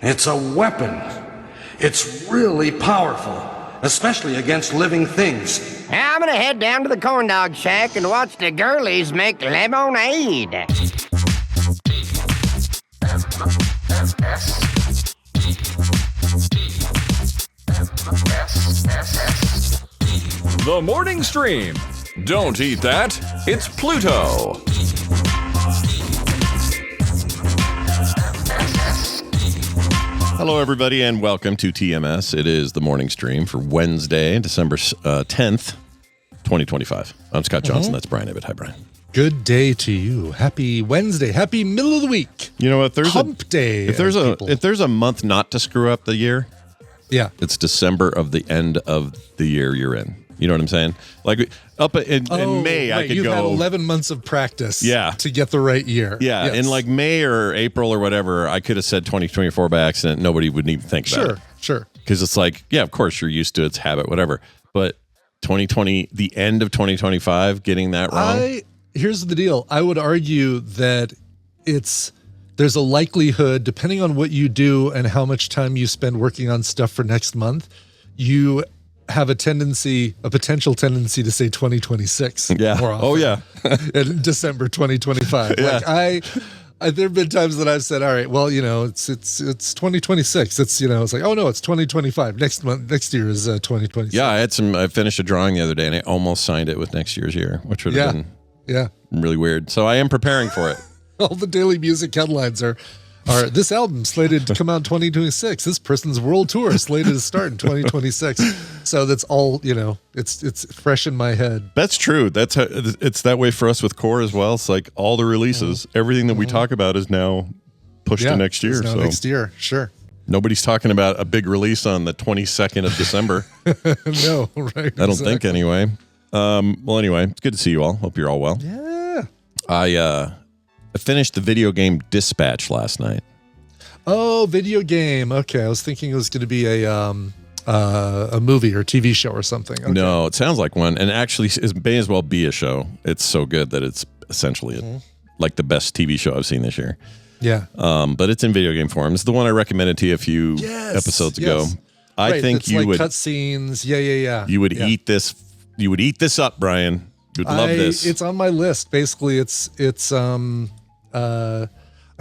It's a weapon. It's really powerful, especially against living things. I'm gonna head down to the corn dog shack and watch the girlies make lemonade. The Morning Stream. Don't eat that. It's Pluto. Hello, everybody, and welcome to TMS. It is the morning stream for Wednesday, December 10th, 2025. I'm Scott Johnson. That's Brian Ibbett. Hi, Brian. Good day to you. Happy Wednesday. Happy middle of the week. You know what? There's Hump day. If there's a month not to screw up the year, yeah, it's December of the end of the year you're in. You know what I'm saying? Like up in May, right. I could You've go. had 11 months of practice to get the right year. Yeah, yes. in like May or April or whatever, I could have said 2024 by accident. Nobody would even think about it. Sure. Because it's like, yeah, of course you're used to its habit, whatever. But 2020, the end of 2025, getting that wrong. Here's the deal. I would argue that there's a likelihood, depending on what you do and how much time you spend working on stuff for next month, you have a potential tendency to say 2026. Yeah. More often. Oh, yeah. In December 2025. Yeah. Like there have been times that I've said, all right, well, it's 2026. It's like, oh no, it's 2025. Next year is 2026. Yeah, I finished a drawing the other day and I almost signed it with next year's year, which would have been really weird. So I am preparing for it. All the daily music headlines are this album slated to come out in 2026. This person's world tour slated to start in 2026. So that's all, it's fresh in my head. That's true. That's how it's that way for us with Core as well. It's like all the releases, everything that we talk about is now pushed to next year. So next year, sure. Nobody's talking about a big release on the 22nd of December. No, right. I don't think anyway. Well, anyway, it's good to see you all. Hope you're all well. Yeah. I finished the video game Dispatch last night. Oh, video game. Okay, I was thinking it was going to be a movie or TV show or something. Okay. No, it sounds like one, and actually, it may as well be a show. It's so good that it's essentially like the best TV show I've seen this year. Yeah. But it's in video game form. It's the one I recommended to you a few episodes ago. I think you would cutscenes. Yeah. You would eat this. You would eat this up, Brian. You'd love this. It's on my list. Basically, it's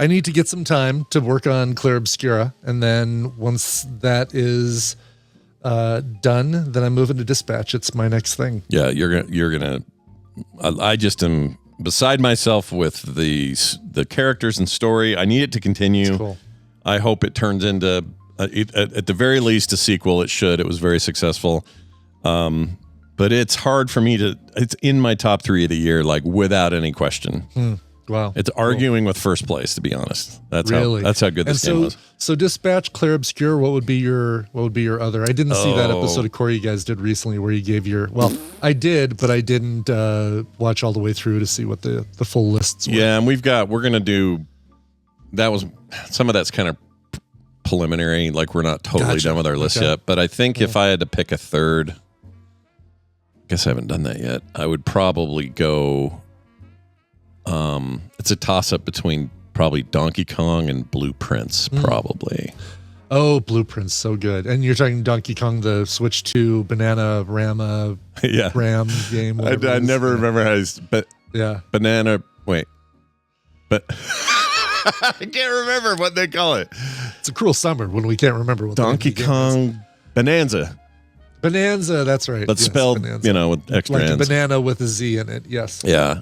I need to get some time to work on Clair Obscura, and then once that is done, then I move into Dispatch. It's my next thing. Yeah, you're gonna. I just am beside myself with the characters and story. I need it to continue. That's cool. I hope it turns into at the very least a sequel. It should. It was very successful. But it's hard for me it's in my top 3 of the year, like without any question. Wow. It's arguing with first place, to be honest. That's really? How good this game was. So Dispatch, Clair Obscure, what would be your other? I didn't see that episode of Core you guys did recently where you gave I did, but I didn't watch all the way through to see what the full lists were. Yeah, and we're going to do, some of that's kind of preliminary, like we're not totally done with our list yet, but I think if I had to pick a third, I guess I haven't done that yet, I would probably go, it's a toss-up between probably Donkey Kong and Blueprints, probably. Oh, Blueprints, so good. And you're talking Donkey Kong, the Switch 2 Banana-rama-ding-dong game. I never remember how but I can't remember what they call it. It's a cruel summer when we can't remember what Donkey Kong Bonanza. Bonanza, that's right. That's spelled, Bonanza. With extra like ends. A banana with a Z in it, yes. Yeah.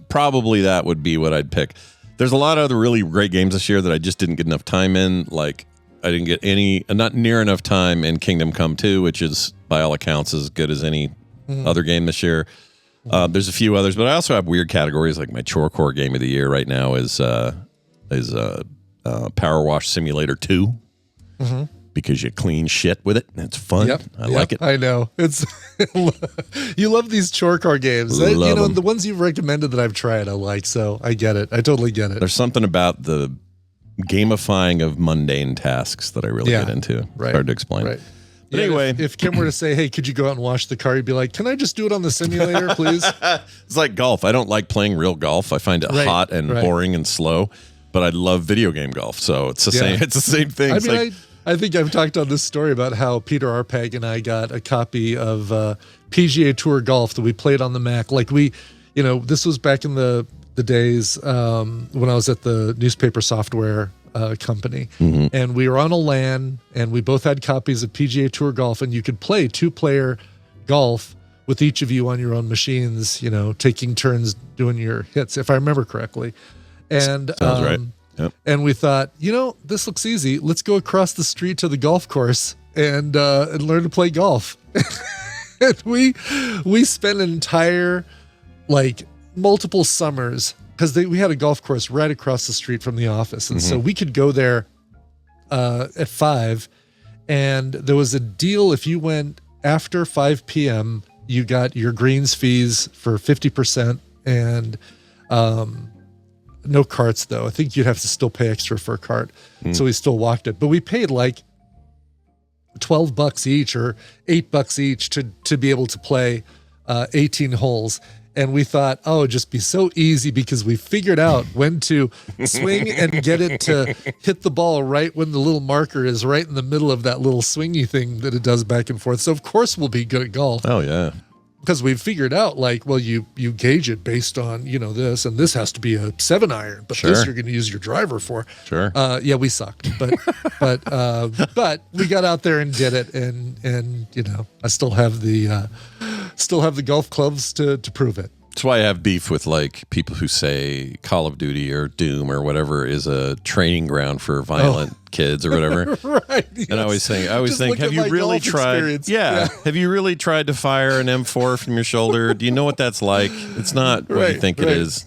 Probably that would be what I'd pick. There's a lot of other really great games this year that I just didn't get enough time in. Like, I didn't get not near enough time in Kingdom Come 2, which is, by all accounts, as good as any other game this year. There's a few others, but I also have weird categories. Like my Chore Core game of the year right now is Power Wash Simulator 2. Because you clean shit with it and it's fun. I like it. I know. It's you love these chore car games. The ones you've recommended that I've tried I like, so I get it. I totally get it. There's something about the gamifying of mundane tasks that I really get into. It's hard to explain. Right. But anyway, if Kim were to say, hey, could you go out and wash the car? You'd be like, can I just do it on the simulator, please? It's like golf. I don't like playing real golf. I find it hot and boring and slow. but I love video game golf. So it's the same. It's the same thing. I It's mean, like, I think I've talked on this story about how Peter Arpag and I got a copy of PGA Tour Golf that we played on the Mac. Like this was back in the days when I was at the newspaper software company, and we were on a LAN, and we both had copies of PGA Tour Golf, and you could play 2-player golf with each of you on your own machines, taking turns doing your hits, if I remember correctly. And sounds right. Yep. And we thought, this looks easy. Let's go across the street to the golf course and learn to play golf. And we spent an entire, multiple summers, because we had a golf course right across the street from the office. And so we could go there at 5. And there was a deal. If you went after 5 p.m., you got your greens fees for 50%, and no carts, though. I think you'd have to still pay extra for a cart. So we still walked it. But we paid $12 each or $8 each to be able to play 18 holes. And we thought, it'd just be so easy because we figured out when to swing and get it to hit the ball right when the little marker is right in the middle of that little swingy thing that it does back and forth. So, of course, we'll be good at golf. oh yeah. Because we've figured out, you gauge it based on, this, and this has to be a 7-iron, but this Sure. you're going to use your driver for. Sure. Yeah, we sucked, but we got out there and did it, and I still have the golf clubs to prove it. That's why I have beef with people who say Call of Duty or Doom or whatever is a training ground for violent kids or whatever. Right. And I always think, look have at you my really golf tried? experience. Yeah. Have you really tried to fire an M4 from your shoulder? Do you know what that's like? It's not what you Right, think it right. is.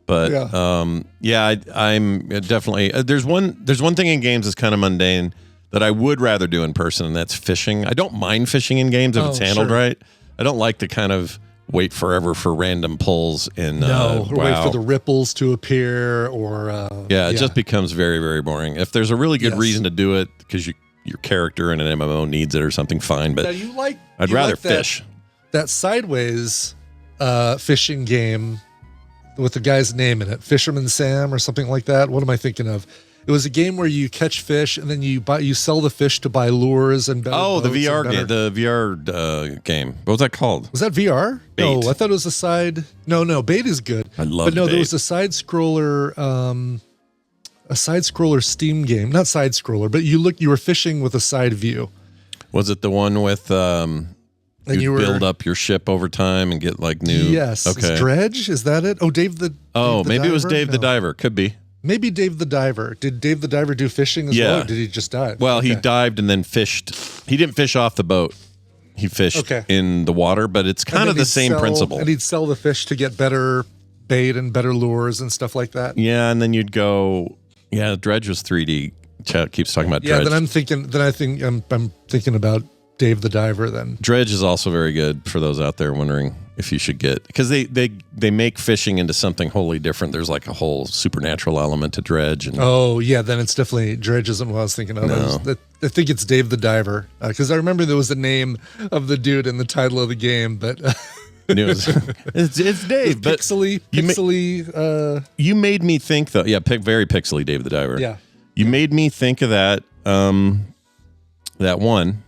But I'm definitely there's one thing in games that's kind of mundane that I would rather do in person, and that's fishing. I don't mind fishing in games if it's handled sure. right. I don't like to kind of wait forever for random pulls in or wait WoW. for the ripples to appear, or It just becomes very, very boring. If there's a really good Yes. reason to do it because your character in an MMO needs it or something, fine. Now But I'd you rather like that- fish. That Sideways fishing game with the guy's name in it, Fisherman Sam or something like that. What am I thinking of? It was a game where you catch fish and then you sell the fish to buy lures and better Oh, the boats and VR better- game. The VR game. What was that called? Was that VR? Bait. No, I thought it was a side. No, Bait is good. I love But no, there Bait. was a side scroller. A side scroller Steam game, not side scroller, but you were fishing with a side view. Was it the one with you were- build up your ship over time and get new? Yes. Okay. Is Dredge? Is that it? Oh, Dave the. Oh, Dave the maybe it was Diver? Dave the No. Diver. Could be. Maybe Dave the Diver. Did Dave the Diver do fishing as well? Or did he just dive? Well, he Okay. dived and then fished. He didn't fish off the boat. He fished in the water, but it's And kind of then the he'd same sell- principle. And he'd sell the fish to get better bait and better lures and stuff like that. Yeah, and then you'd go. Yeah, Dredge was 3D. Chat keeps talking about Yeah, Dredge. then I'm thinking about Dave the Diver then. Dredge is also very good for those out there wondering if you should get, because they make fishing into something wholly different. There's a whole supernatural element to Dredge, and Oh, yeah, then it's definitely Dredge isn't what I was thinking of. No. I think it's Dave the Diver because I remember there was the name of the dude in the title of the game, but it's Dave. But pixely. you made me think though. Yeah, very pixely, Dave the Diver. Yeah. You made me think of that. That one.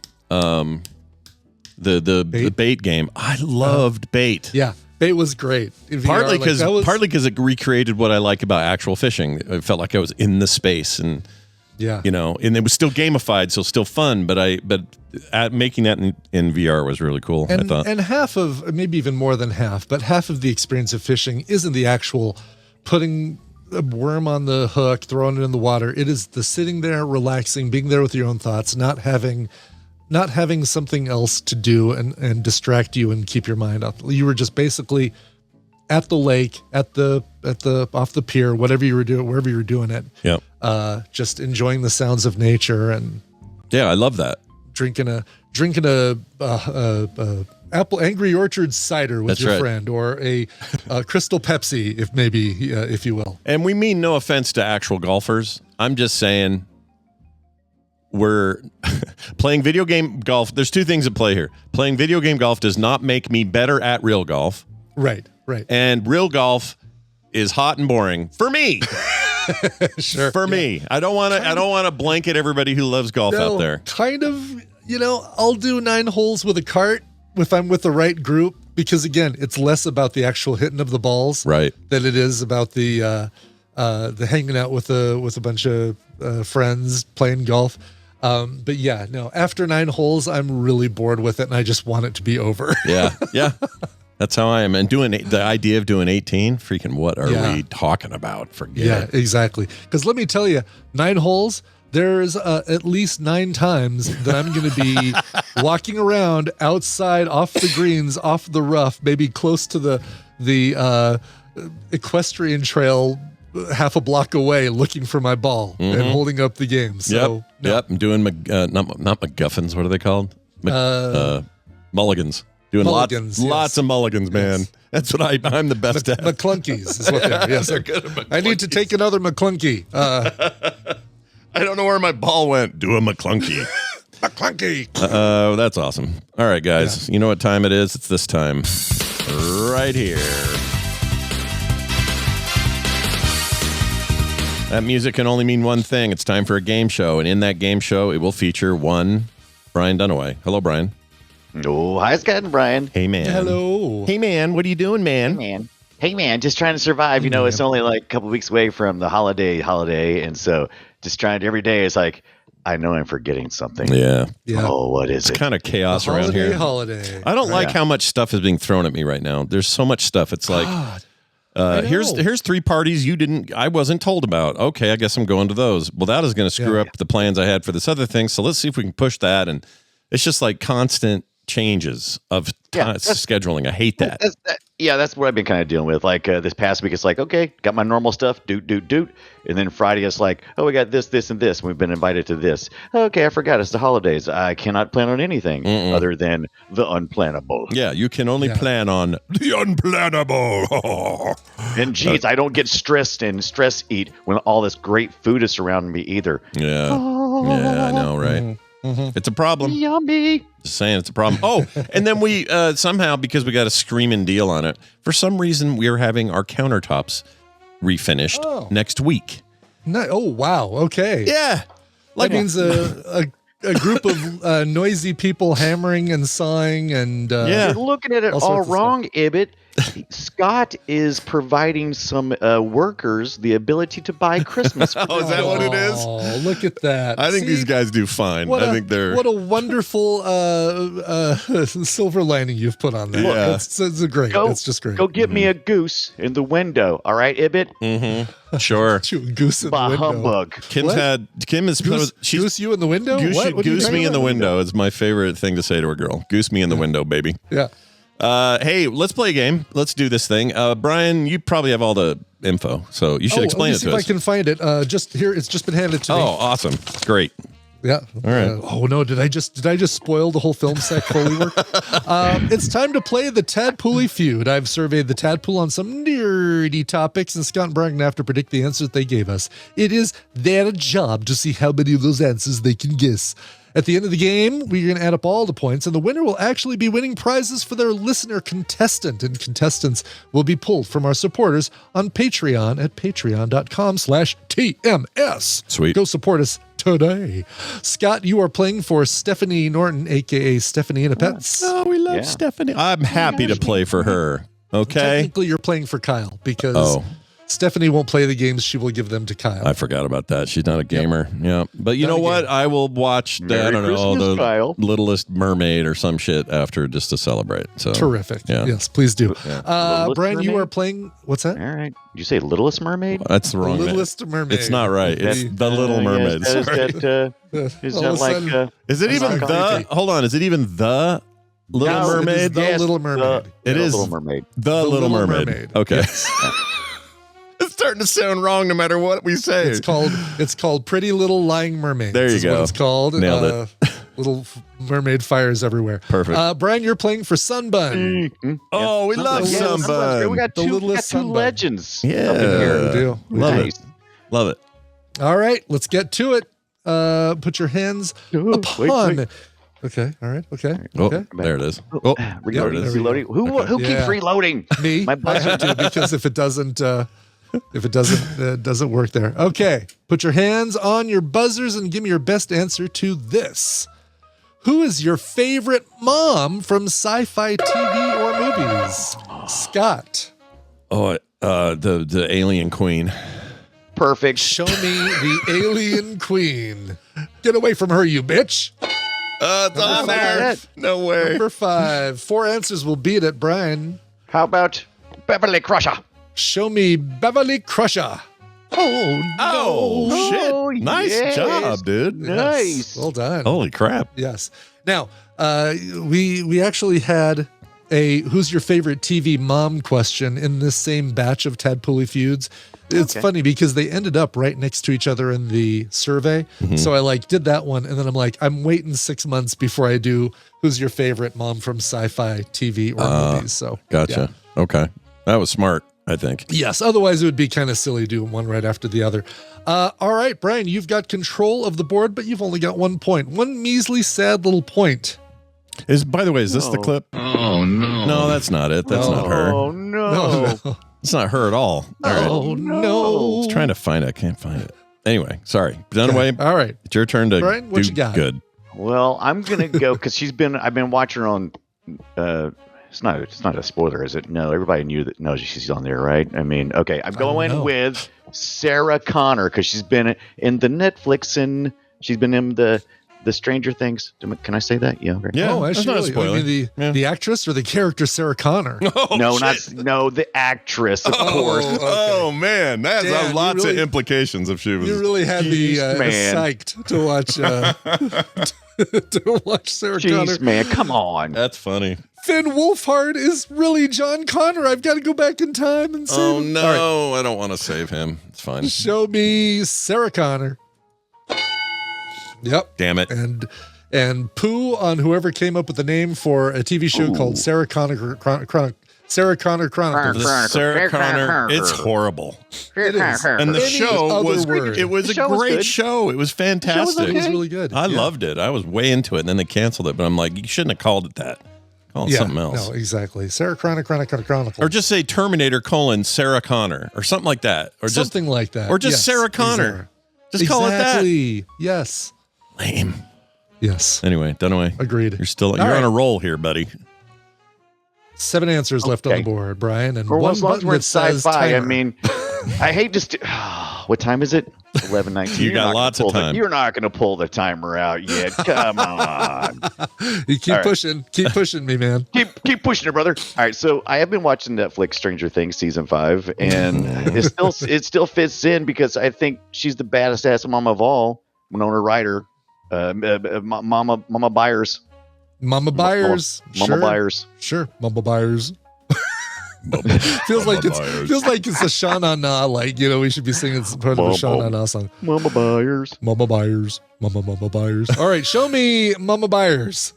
The bait game. I loved Bait. Yeah, Bait was great. In VR, Partly that was- it recreated what I like about actual fishing. It felt like I was in the space, and yeah, and it was still gamified, so still fun. But making that in VR was really cool. I thought. And half of, maybe even more than half, but half of the experience of fishing isn't the actual putting a worm on the hook, throwing it in the water. It is the sitting there, relaxing, being there with your own thoughts, not having something else to do and distract you and keep your mind off. You were just basically at the lake, at the off the pier, whatever you were doing, wherever you were doing it. Yep. Just enjoying the sounds of nature and Yeah, I love that. drinking a apple Angry Orchard cider with That's your right. friend, or a Crystal Pepsi, if you will. And we mean no offense to actual golfers. I'm just saying we're playing video game golf. There's two things at play here. Playing video game golf does not make me better at real golf. Right. And real golf is hot and boring for me. Sure. For me, I don't want to blanket everybody who loves golf out there. Kind of, I'll do 9 holes with a cart if I'm with the right group, because again, it's less about the actual hitting of the balls, Right. than it is about the hanging out with a bunch of friends playing golf. But yeah, no, after 9 holes, I'm really bored with it, and I just want it to be over. Yeah. That's how I am. And the idea of doing 18, freaking what are we talking about? Forget it. Exactly. Because let me tell you, 9 holes, there's at least 9 times that I'm going to be walking around outside, off the greens, off the rough, maybe close to the equestrian trail, half a block away, looking for my ball and holding up the game. So, Yep. I'm doing not MacGuffins. What are they called? Mulligans. Doing Mulligans, lots of mulligans, man. Yes. That's what I'm the best at. McCllunkies is what they are. Yes, They're good at McCllunkies. I need to take another McCllunky. I don't know where my ball went. Do a McCllunky. McCllunky. That's awesome. All right, guys. You know what time it is? It's this time. Right here. That music can only mean one thing. It's time for a game show. And in that game show, it will feature one Brian Dunaway. Hello, Brian. Oh, hi, Scott and Brian. Hey, man. Hello. Hey, man. What are you doing, man? Hey, man, just trying to survive. It's only like a couple weeks away from the holiday. And so just trying to, every day is like, I know I'm forgetting something. Yeah. Oh, what is It's it? kind of chaos around here. Holiday. I don't like how much stuff is being thrown at me right now. There's so much stuff. It's like, here's 3 parties I wasn't told about. Okay, I guess I'm going to those. Well, that is going to screw up the plans I had for this other thing. So let's see if we can push that. And it's just like constant changes of scheduling. I hate that. That's what I've been kind of dealing with. Like this past week, it's like, okay, got my normal stuff, doot. And then Friday, it's like, oh, we got this, and this. We've been invited to this. Okay, I forgot. It's the holidays. I cannot plan on anything other than the unplannable. Yeah, you can only plan on the unplannable. And geez, I don't get stressed and stress eat when all this great food is surrounding me either. Yeah, I know, right? It's a problem. Yummy. Just saying, it's a problem. Oh, and then we somehow, because we got a screaming deal on it, for some reason we are having our countertops refinished next week. Oh, wow. Okay. Yeah. That means a group of noisy people hammering and sawing and You're looking at it all wrong, Ibbot. Scott is providing some workers the ability to buy Christmas. Oh, is that what it is? Oh, look at that. I think these guys do fine. I think they're... What a wonderful silver lining you've put on that. Yeah. It's great. It's just great. Go get me a goose in the window. All right, Ibbot? Mm-hmm. Sure. Goose in the window. Humbug. Kim is... Goose you in the window? Goose me in the window is my favorite thing to say to a girl. Goose me in the window, baby. Yeah. Hey, let's play a game. Let's do this thing. Brian, you probably have all the info, so you should explain it to us. Let me see if I can find it. Just here, it's just been handed to me. Oh, awesome. Great. Yeah. All right. Oh no! Did I just spoil the whole film sack Foley work? It's time to play the Tadpooley feud. I've surveyed the Tadpool on some nerdy topics, and Scott and Brian have to predict the answers they gave us. It is their job to see how many of those answers they can guess. At the end of the game, we're going to add up all the points, and the winner will actually be winning prizes for their listener contestant, and contestants will be pulled from our supporters on Patreon at patreon.com/TMS. Sweet. Go support us today. Scott, you are playing for Stephanie Norton, a.k.a. Stephanie and a Pets. Oh, we love Stephanie. I'm happy to play for her. Okay. Technically, you're playing for Kyle because Stephanie won't play the games. She will give them to Kyle. I forgot about that. She's not a gamer. Yeah. But you know what? I will watch, the Littlest Mermaid or some shit after just to celebrate. So terrific. Yeah. Yes, please do. Brian, you are playing. What's that? All right. Did you say Littlest Mermaid? That's the wrong Littlest Mermaid. It's not right. It's the Little Mermaid. Is it even the? Hold on. Is it even the Little Mermaid? The Little Mermaid. It is Little Mermaid. The Little Mermaid. Okay. Yes. It's starting to sound wrong no matter what we say. It's called Pretty Little Lying Mermaid. There you go. What it's called. Nailed it. Little mermaid fires everywhere. Perfect. Brian, you're playing for Sunbun. Oh, we love Sunbun. We got two legends. Yeah. We do. Love it. Love it. All right, let's get to it. Put your hands upon. Wait. Okay. All right. Okay. Oh, okay. there it is. Oh, Reloading. Who keeps reloading? Me. My I have to because if it doesn't, if it doesn't work there. Okay, put your hands on your buzzers and give me your best answer to this. Who is your favorite mom from sci-fi TV or movies? Scott. Oh, the Alien Queen. Perfect. Show me the Alien Queen. Get away from her, you bitch. It's on there. No way. Number 5. 4 answers will beat it, Brian. How about Beverly Crusher? Show me Beverly Crusher. Oh, Oh, shit. Oh, Nice yes. job, dude. Nice. well done. Holy crap. Yes. Now, we actually had a who's your favorite TV mom question in this same batch of Tadpooly Feuds. It's funny because they ended up right next to each other in the survey. So I did that one, and then I'm like, I'm waiting 6 months before I do who's your favorite mom from sci-fi TV or movies. So Gotcha. Okay. That was smart, I think. yes, otherwise it would be kind of silly doing one right after the other. All right, Brian, you've got control of the board, but you've only got 1 point. One measly, sad little point. By the way, is this the clip? Oh, no. No, that's not it. That's not her. Oh, no. No. It's not her at all. All right. Oh, no. I was trying to find it. I can't find it. Anyway, sorry. Dunaway, All right. it's your turn to Brian, what do you got? good. Well, I'm going to go because I've been watching her on, it's not a spoiler, is it? No, everybody knows she's on there, right? I mean, okay, I'm going know. with Sarah Connor because she's been in the Netflix and she's been in the Stranger Things. Can I say that? Yeah. Right. Yeah, Oh, that's actually, not a spoiler. you mean the actress or the character Sarah Connor? No, the actress, of course. Oh, man. That Dan, has you lots of really- implications if she was. You really had me Jeez, man. psyched to watch to watch Sarah Connor. Jeez, man, come on. That's funny. Finn Wolfhard is really John Connor. I've got to go back in time and save Oh, him. no. All right. I don't want to save him. It's fine. Show me Sarah Connor. Yep. Damn it. And poo on whoever came up with the name for a TV show called Sarah Connor Chronicles. Sarah Connor, it's horrible. It is. And the Any show other was word. it was The a show was great good. show. It was fantastic. It was really good. I loved it. I was way into it, and then they canceled it. But I'm like, you shouldn't have called it that. Call it something else. No, exactly. Sarah Connor Chronicles. Or just say Terminator : Sarah Connor or something like that. Or something like that. Or just Yes, Sarah Connor. Just call it that. Exactly. Yes. Lame. Yes. Anyway, Dunaway. Agreed. You're All on right. a roll here, buddy. 7 answers left on the Okay. board, Brian, and For one as long as button we're in that says sci-fi, I timer. mean, I hate to. What time is it? 11:19. You got lots of time. You're not going to pull the timer out yet. Come on. you keep All right. pushing. Keep pushing me, man. Keep pushing it, brother. All right, so I have been watching Netflix Stranger Things season 5, and it still fits in because I think she's the baddest ass mom of all. Winona Ryder, Mama Byers, Mama Byers. Mama Sure. Byers. Sure. Mama Byers. feels like it's a Sha Na Na, we should be singing part of a Sha Na Na song. Mama Byers. Mama Byers. Mama Byers. All right, show me Mama Byers.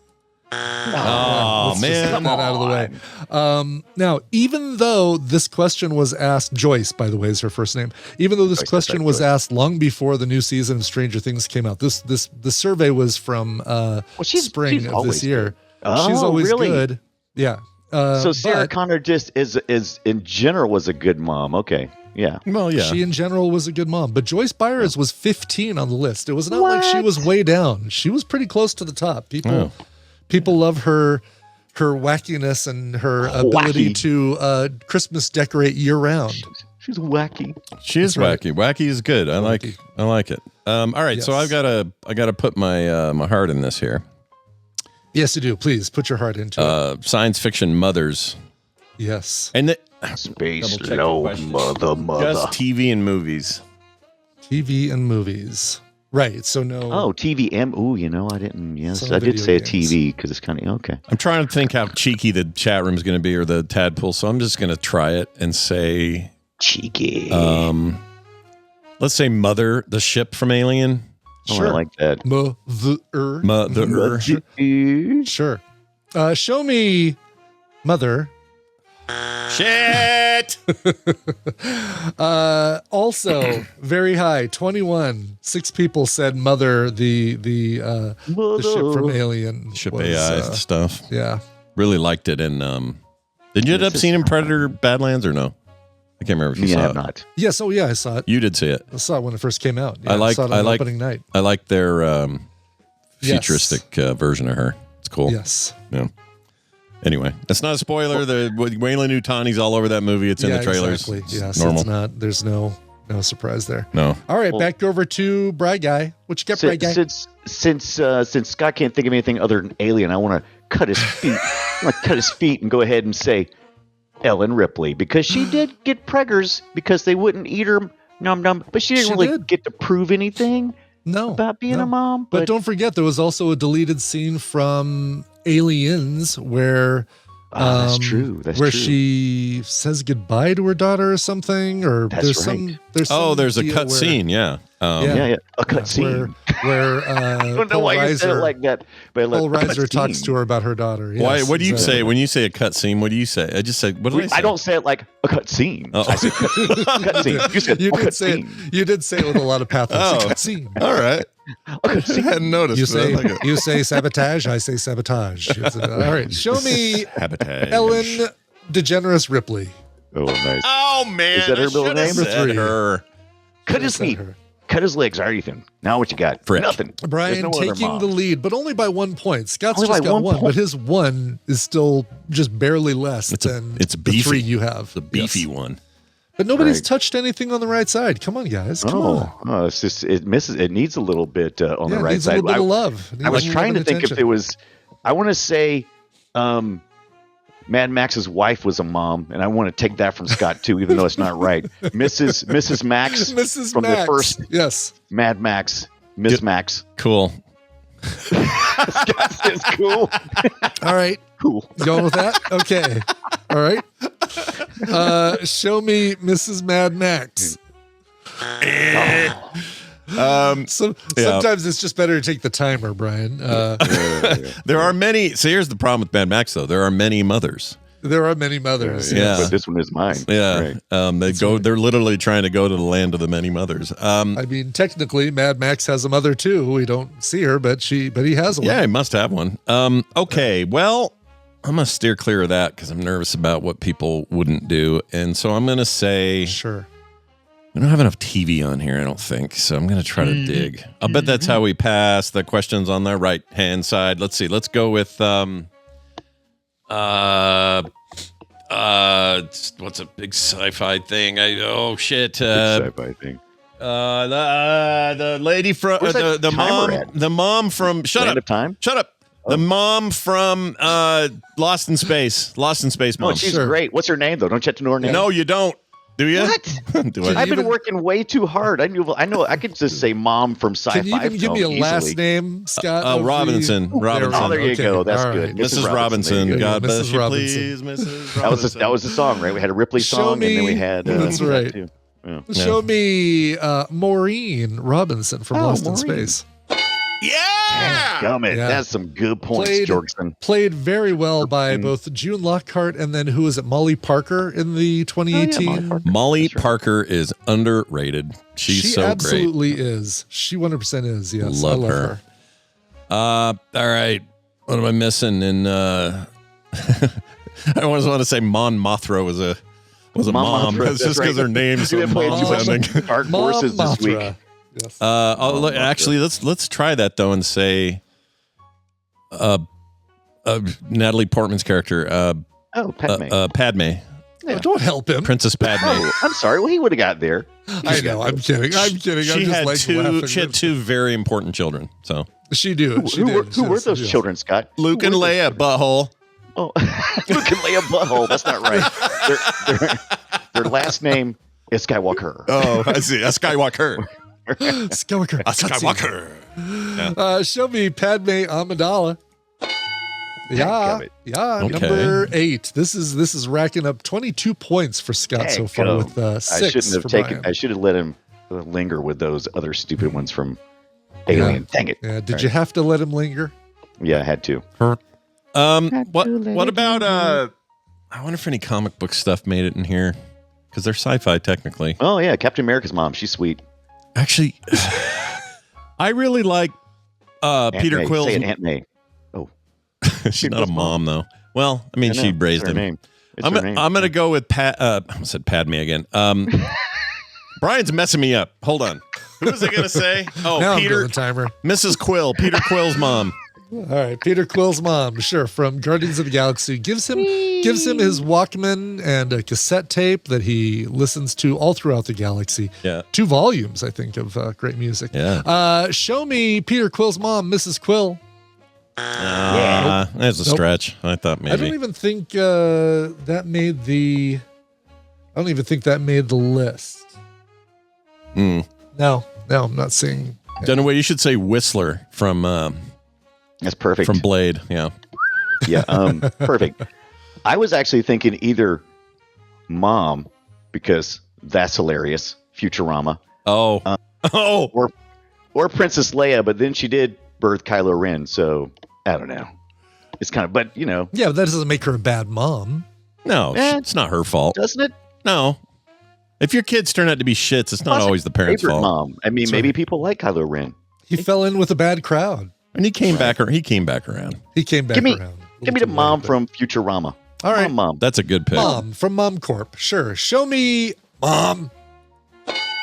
Oh, Let's just man. get that out of the way. Now, even though this question was asked, Joyce, by the way, is her first name. Even though this question was asked long before the new season of Stranger Things came out, the survey was from spring she's of always this year. Oh, She's always really? good. Yeah. So Sarah but Connor just is in general was a good mom. Okay, yeah. Well, yeah. she in general was a good mom. But Joyce Byers was 15 on the list. It was not like she was way down. She was pretty close to the top. People love her wackiness and her ability to Christmas decorate year round. She's wacky. She is That's wacky. Wacky is good. I like it. All right, so Yes. I gotta put my my heart in this here. Yes, you do. Please put your heart into it. Science fiction mothers. Yes. And Space Double check the low, question. mother. just TV and movies. TV and movies. Right. So no. Oh, TVM. Ooh, I didn't. Yes, Some I did video say games. a TV because it's kind of okay. I'm trying to think how cheeky the chat room is going to be or the tadpole, so I'm just going to try it and say, Cheeky. let's say Mother, the ship from Alien. I like that. Mother. Sure. Show me Mother. Shit. Also, very high, 21. 6 people said Mother, the ship from Alien. Ship was, AI stuff. Yeah. Really liked it. And did you end up seeing in Predator Badlands or no? I can't remember if you Yeah, saw have it. not. Yes. Oh, yeah. I saw it. You did see it. I saw it when it first came out. Yeah, I saw it on the opening night. I like their Yes. futuristic version of her. It's cool. Yes. Yeah. Anyway, that's not a spoiler. The Waylon Utani's all over that movie. It's in the trailers. Exactly. It's Yes. normal. It's not. There's no surprise there. No. All right. Back over to Bry Guy. What you got, Bry Guy? Since Scott can't think of anything other than Alien, I want to cut his feet. I want to cut his feet and go ahead and say Ellen Ripley, because she did get preggers because they wouldn't eat her nom nom, but she didn't really get to prove anything about being a mom. But don't forget, there was also a deleted scene from Aliens where that's true. That's where true. she says goodbye to her daughter or something, or That's there's right. There's a cut scene. Yeah. Yeah, a cut scene. Where I don't know why you said it like that, but Paul like, Reiser talks to her about her daughter. Yes, Why? What do you exactly. say when you say a cut scene? What do you say? I just said. What did I say? I don't say it like a cut scene. Oh. I said cut scene. You said You a did cut say scene. it. You did say it with a lot of pathos. Oh. A cut scene. All right. I hadn't noticed. You but I say like it. you say sabotage. I say sabotage. All right. Show me Habitat. Ellen DeGeneres Ripley. Oh, nice. Oh man, Is that her I middle should have name? said Three. her. Cut his feet. Cut his legs. All right, Ethan. Now what you got? Frick. Nothing. There's Brian no other taking mom. the lead, but only by 1 point. Scott's Only just by got 1 one, point. but his one is still just barely less than It's the beefy. 3 you have. The beefy Yes. one. But nobody's Right. touched anything on the right side. Come on, guys. Come on. Oh, it's just it misses. It needs a little bit on Yeah, the it right needs side. a little bit of love. It I was needs trying to love and think if attention. there was. I want to say, Mad Max's wife was a mom, and I want to take that from Scott too, even though it's not right. Mrs. Max Mrs. from Max. the first Yes. Mad Max, Miss Max. Cool. Scott says cool. All right. Cool. Going with that? Okay. All right. Show me Mrs. Mad Max. Sometimes it's just better to take the timer, Brian. There are many. So here's the problem with Mad Max, though. There are many mothers. There are many mothers. Yeah. But this one is mine. Yeah. Right. They're literally trying to go to the land of the many mothers. I mean, technically, Mad Max has a mother too. We don't see her, but he has one. Yeah, he must have one. Okay. Well, I'm going to steer clear of that because I'm nervous about what people wouldn't do. And so I'm going to say, Sure. we don't have enough TV on here, I don't think. So I'm going to try to dig. I'll bet that's how we pass. The question's on the right hand side. Let's see. Let's go with what's a big sci-fi thing? Sci-fi thing. The lady from Where's that the timer mom, at? the mom from Land of Time? Shut up. The mom from Lost in Space. Lost in Space mom. Oh, she's great. What's her name though? Don't you have to know her name? No, you don't. Do you? What? Do I? I've been working way too hard. I know. I could just say mom from sci-fi. Can you even give me a film last easily. name, Scott? of the- Robinson. Robinson. Oh, there you go. That's all good. right. Mrs. Robinson. there you go. God bless Mrs. you, Robinson. please, Mrs. Robinson. That was the song, right? We had a Ripley Show song, and then we me- had that's right. too. Yeah. Show me Maureen Robinson from Lost in Maureen. Space. Yeah. Gummit. Yeah. That's some good points, Jorgensen. Played very well by both June Lockhart and then who is it? Molly Parker in the 2018. Molly Parker is underrated. She's She so great. absolutely is. She 100% is. Yes, Love I love her. her. All right. What am I missing? And I always want to say Mon Mothra was a mom. Mothra, It's just that's because her right. name's You so have played too much mom-sounding. Dark Mom Forces this week. Mothra. Yes. Actually, let's try that though and say, Natalie Portman's character, Padme. Padme, Oh, don't help him. Princess Padme. Oh, I'm sorry. Well, he would have got there. I know. I'm kidding. I'm kidding. She I'm just had like two. laughing. She had two very important children. So She do. She Who did. were Yes, those yes. children, Scott? Luke and Leia, butthole. Oh, Luke and Leia Butthole. That's not right. Their last name is Skywalker. Oh, I see. A Skywalker. Skywalker. A Skywalker. Show me Padme Amidala. Yeah, Dadgummit. yeah. Okay. Number 8. This is racking up 22 points for Scott so far Dadgum. with 6 I shouldn't have for taken. Brian. I should have let him linger with those other stupid ones from Alien. Dang it. Yeah, did you have to let him linger? Yeah, I had to. What about I wonder if any comic book stuff made it in here because they're sci-fi technically. Oh yeah, Captain America's mom. She's sweet. Actually, I really like Aunt Peter May. Quill's. Say it, Aunt May. Oh, She's not a mom though. Well, I mean, I know. she raised That's her him. name. It's her name. I'm gonna go with I said Padme again. Brian's messing me up. Hold on. Who was I gonna say? Oh, Now I'm Peter. doing the timer. Mrs. Quill. Peter Quill's mom. All right, Peter Quill's mom, sure, from Guardians of the Galaxy, gives him his Walkman and a cassette tape that he listens to all throughout the galaxy. Yeah. 2 volumes, I think, of great music. Yeah. Show me Peter Quill's mom, Mrs. Quill. That's a stretch. I thought maybe. I don't even think that made the. I don't even think that made the list. No, I'm not seeing. Dunaway, you should say Whistler from That's perfect. from Blade. Yeah. Yeah, perfect. I was actually thinking either Mom, because that's hilarious, Futurama, Oh. or Princess Leia, but then she did birth Kylo Ren, so I don't know. It's kind of, but you know, Yeah, but that doesn't make her a bad mom. No, it's not her fault. doesn't it? No. If your kids turn out to be shits, it's not always the parents' Favorite fault. mom. I mean, That's maybe right. people like Kylo Ren. He fell in with a bad crowd. And he came back. He came back around. He came back Give me, around. give me the mom from Futurama. All right. Mom. That's a good pick. Mom from Mom Corp. Sure. Show me Mom.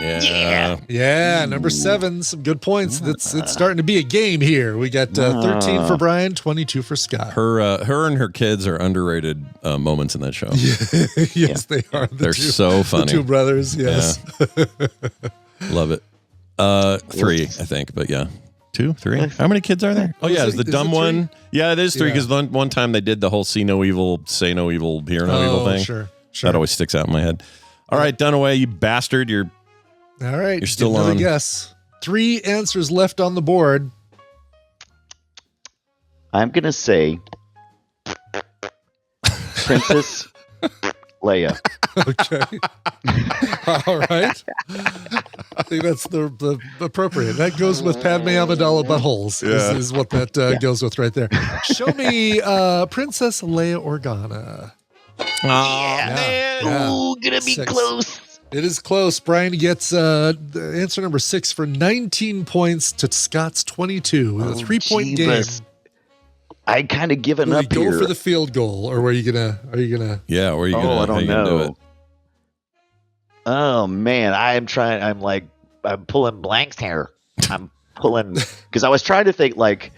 Yeah. Yeah, number 7. Some good points. It's starting to be a game here. We got 13 for Brian, 22 for Scott. Her and her kids are underrated moments in that show. Yes, they are. They're so funny. The 2 brothers. Yes. Love it. 3, I think, but yeah. 2, 3. How many kids are there? Oh yeah, Is it's the it dumb 3? one. Yeah, it is 3 Yeah. because one time they did the whole see no evil, say no evil, hear no evil thing. Sure. That always sticks out in my head. All right, Dunaway, you bastard. You're All right. You're still another on. guess. 3 answers left on the board. I'm going to say Princess Leia. Okay. All right. I think that's the appropriate. That goes with Padme Amidala buttholes. Is what that goes with right there. Show me Princess Leia Organa. man. Ooh, gonna be 6. close. It is close. Brian gets the answer number 6 for 19 points to Scott's 22 with a 3-point game. Jeebus. I kind of given Will you up go here. for the field goal, or are you gonna? Yeah, where are you gonna? I don't how you gonna do know. it? Oh man, I'm pulling blanks here. I'm pulling because I was trying to think like,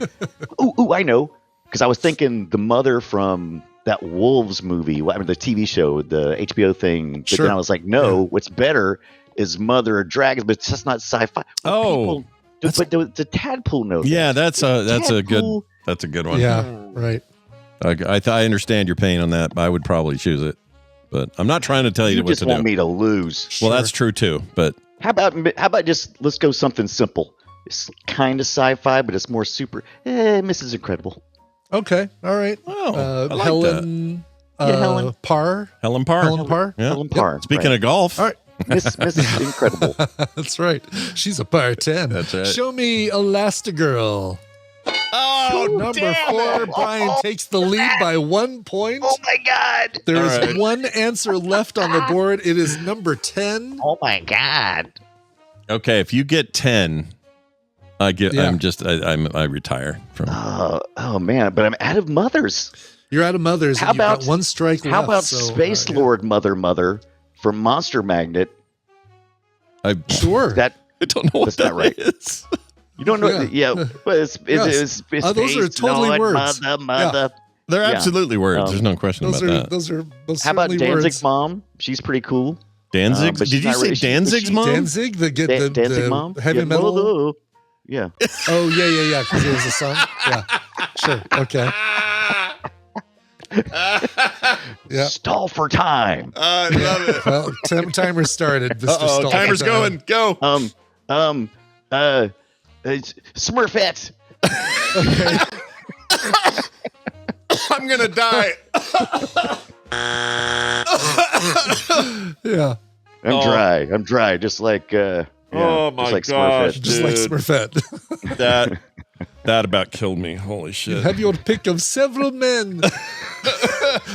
ooh, I know, because I was thinking the mother from that Wolves movie, the TV show, the HBO thing. But Sure. then I was like, no, what's better is Mother of Dragons, but it's just not sci-fi. Oh, But the tadpole knows. Yeah, that's a Tadpole. good one. Yeah, right. I understand your pain on that. But I would probably choose it, but I'm not trying to tell you You what just to want do. me to lose. Well, that's true too. But How about just let's go something simple. It's kind of sci-fi, but it's more super. Mrs. Incredible. Okay. All right. Oh, I like Helen. Helen. Parr. Helen Parr. Helen Parr. Yeah. Helen Parr. Speaking of golf, All right. Mrs. Incredible. That's right. She's a par 10. That's right. Show me Elastigirl. oh, Number 4. Brian takes the lead by 1 point. Oh my god. There All is right. one answer left on the board. It is number 10. Oh my god. okay. If you get 10, I get. Yeah. I retire from. Oh man, but I'm out of mothers. You're out of mothers. How and you've about got 1 strike left. How about so, Space yeah. Lord Mother from Monster Magnet? I Sure. That don't know what That's not right. is. you don't know? Yeah. Well, it's Yes. Those are Space totally Lord words. Mother. They're Yeah. absolutely words. Um, There's no question those about are that. those are most How about certainly Danzig's words. mom? She's pretty cool. Danzig? but Did she's you not say really- Danzig's she- mom? Danzig, the Danzig mom? heavy Yeah, metal. Yeah. Oh yeah, because it was a song. Yeah, sure, okay. Yeah. Stall for time. I love it. Well, timer started. Mr. Uh-oh, Stahl. timer's going. Go. It's Smurfette. I'm going to die. Yeah, I'm dry. Just like Oh, my just like gosh, Smurfette. just like Dude. Smurfette. That about killed me. Holy shit. Have your pick of several men,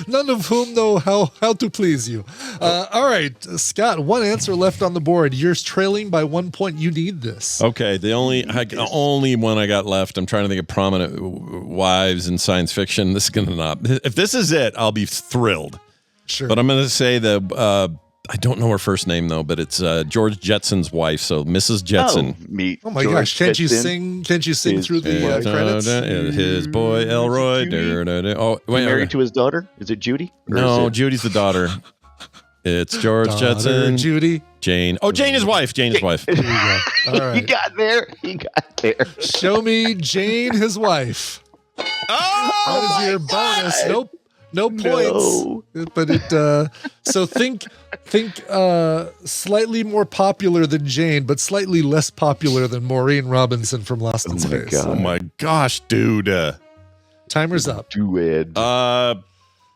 none of whom know how to please you. All right, Scott, 1 answer left on the board. You're trailing by 1 point. You need this. Okay, the only one I got left. I'm trying to think of prominent wives in science fiction. This is gonna not. If this is it, I'll be thrilled. Sure. But I'm going to say I don't know her first name though, but it's George Jetson's wife, so Mrs. Jetson. Meet Oh my George gosh! Can't you Jetson. sing? Can't you sing through the credits? His boy Elroy. Oh, wait, Married to his daughter? Is it Judy? Or no, is it- Judy's the daughter. It's George Jetson. Judy. Jane. Oh, Jane is wife. Jane is wife. There you go. All He right. got there. He got there. Show me Jane, his wife. Oh, That is your bonus. Nope. No points. But it so think slightly more popular than Jane, but slightly less popular than Maureen Robinson from Lost in Space. oh my gosh, dude. Timer's up. Dude.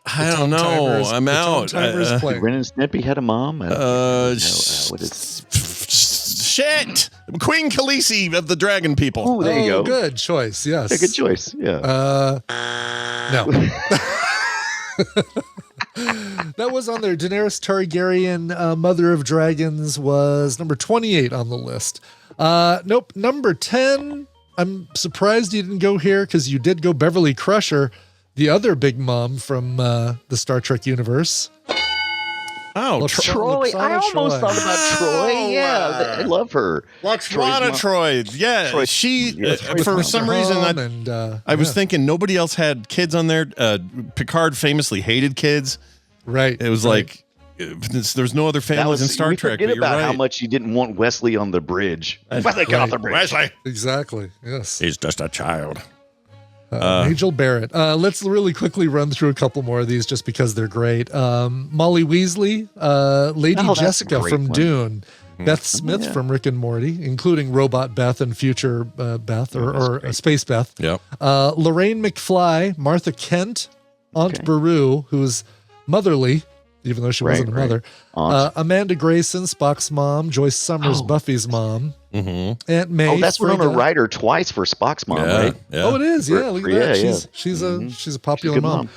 I don't know. Timers- I'm the Tom out. Timers playing. Ren and Snippy had a mom. What is? Shit. Queen Khaleesi of the Dragon People. Oh, there you go. Good choice. Yes. Yeah, good choice. Yeah. No. That was on there. Daenerys Targaryen, Mother of Dragons, was number 28 on the list. Nope. Number 10. I'm surprised you didn't go here because you did go Beverly Crusher, the other big mom from the Star Trek universe. Oh, Troy. I almost thought about Troy. Yeah, I love her. Lana Troy. Yeah, Troy- she. yeah, Troy's for mom. some reason, I was thinking nobody else had kids on there. Picard famously hated kids. Right. It was like there's no other families in Star we Trek. Forget But you're about right. how much you didn't want Wesley on the bridge. Wesley, get off the bridge. Wesley. Exactly. Yes. He's just a child. Angel Barrett. Let's really quickly run through a couple more of these just because they're great. Molly Weasley, Lady Oh, that's a Jessica great from one. Dune, Beth Smith from Rick and Morty, including Robot Beth and Future Beth or Space Beth. Yep. Lorraine McFly, Martha Kent, Aunt Beru, who's motherly, even though she wasn't a mother. Amanda Grayson, Spock's mom. Joyce Summers, Buffy's mom. Mm-hmm. Aunt May. Oh, that's Frigga. Winona Ryder twice for Spock's mom, right? Yeah. Oh, it is. Yeah, look at that. Yeah, She's a popular good mom.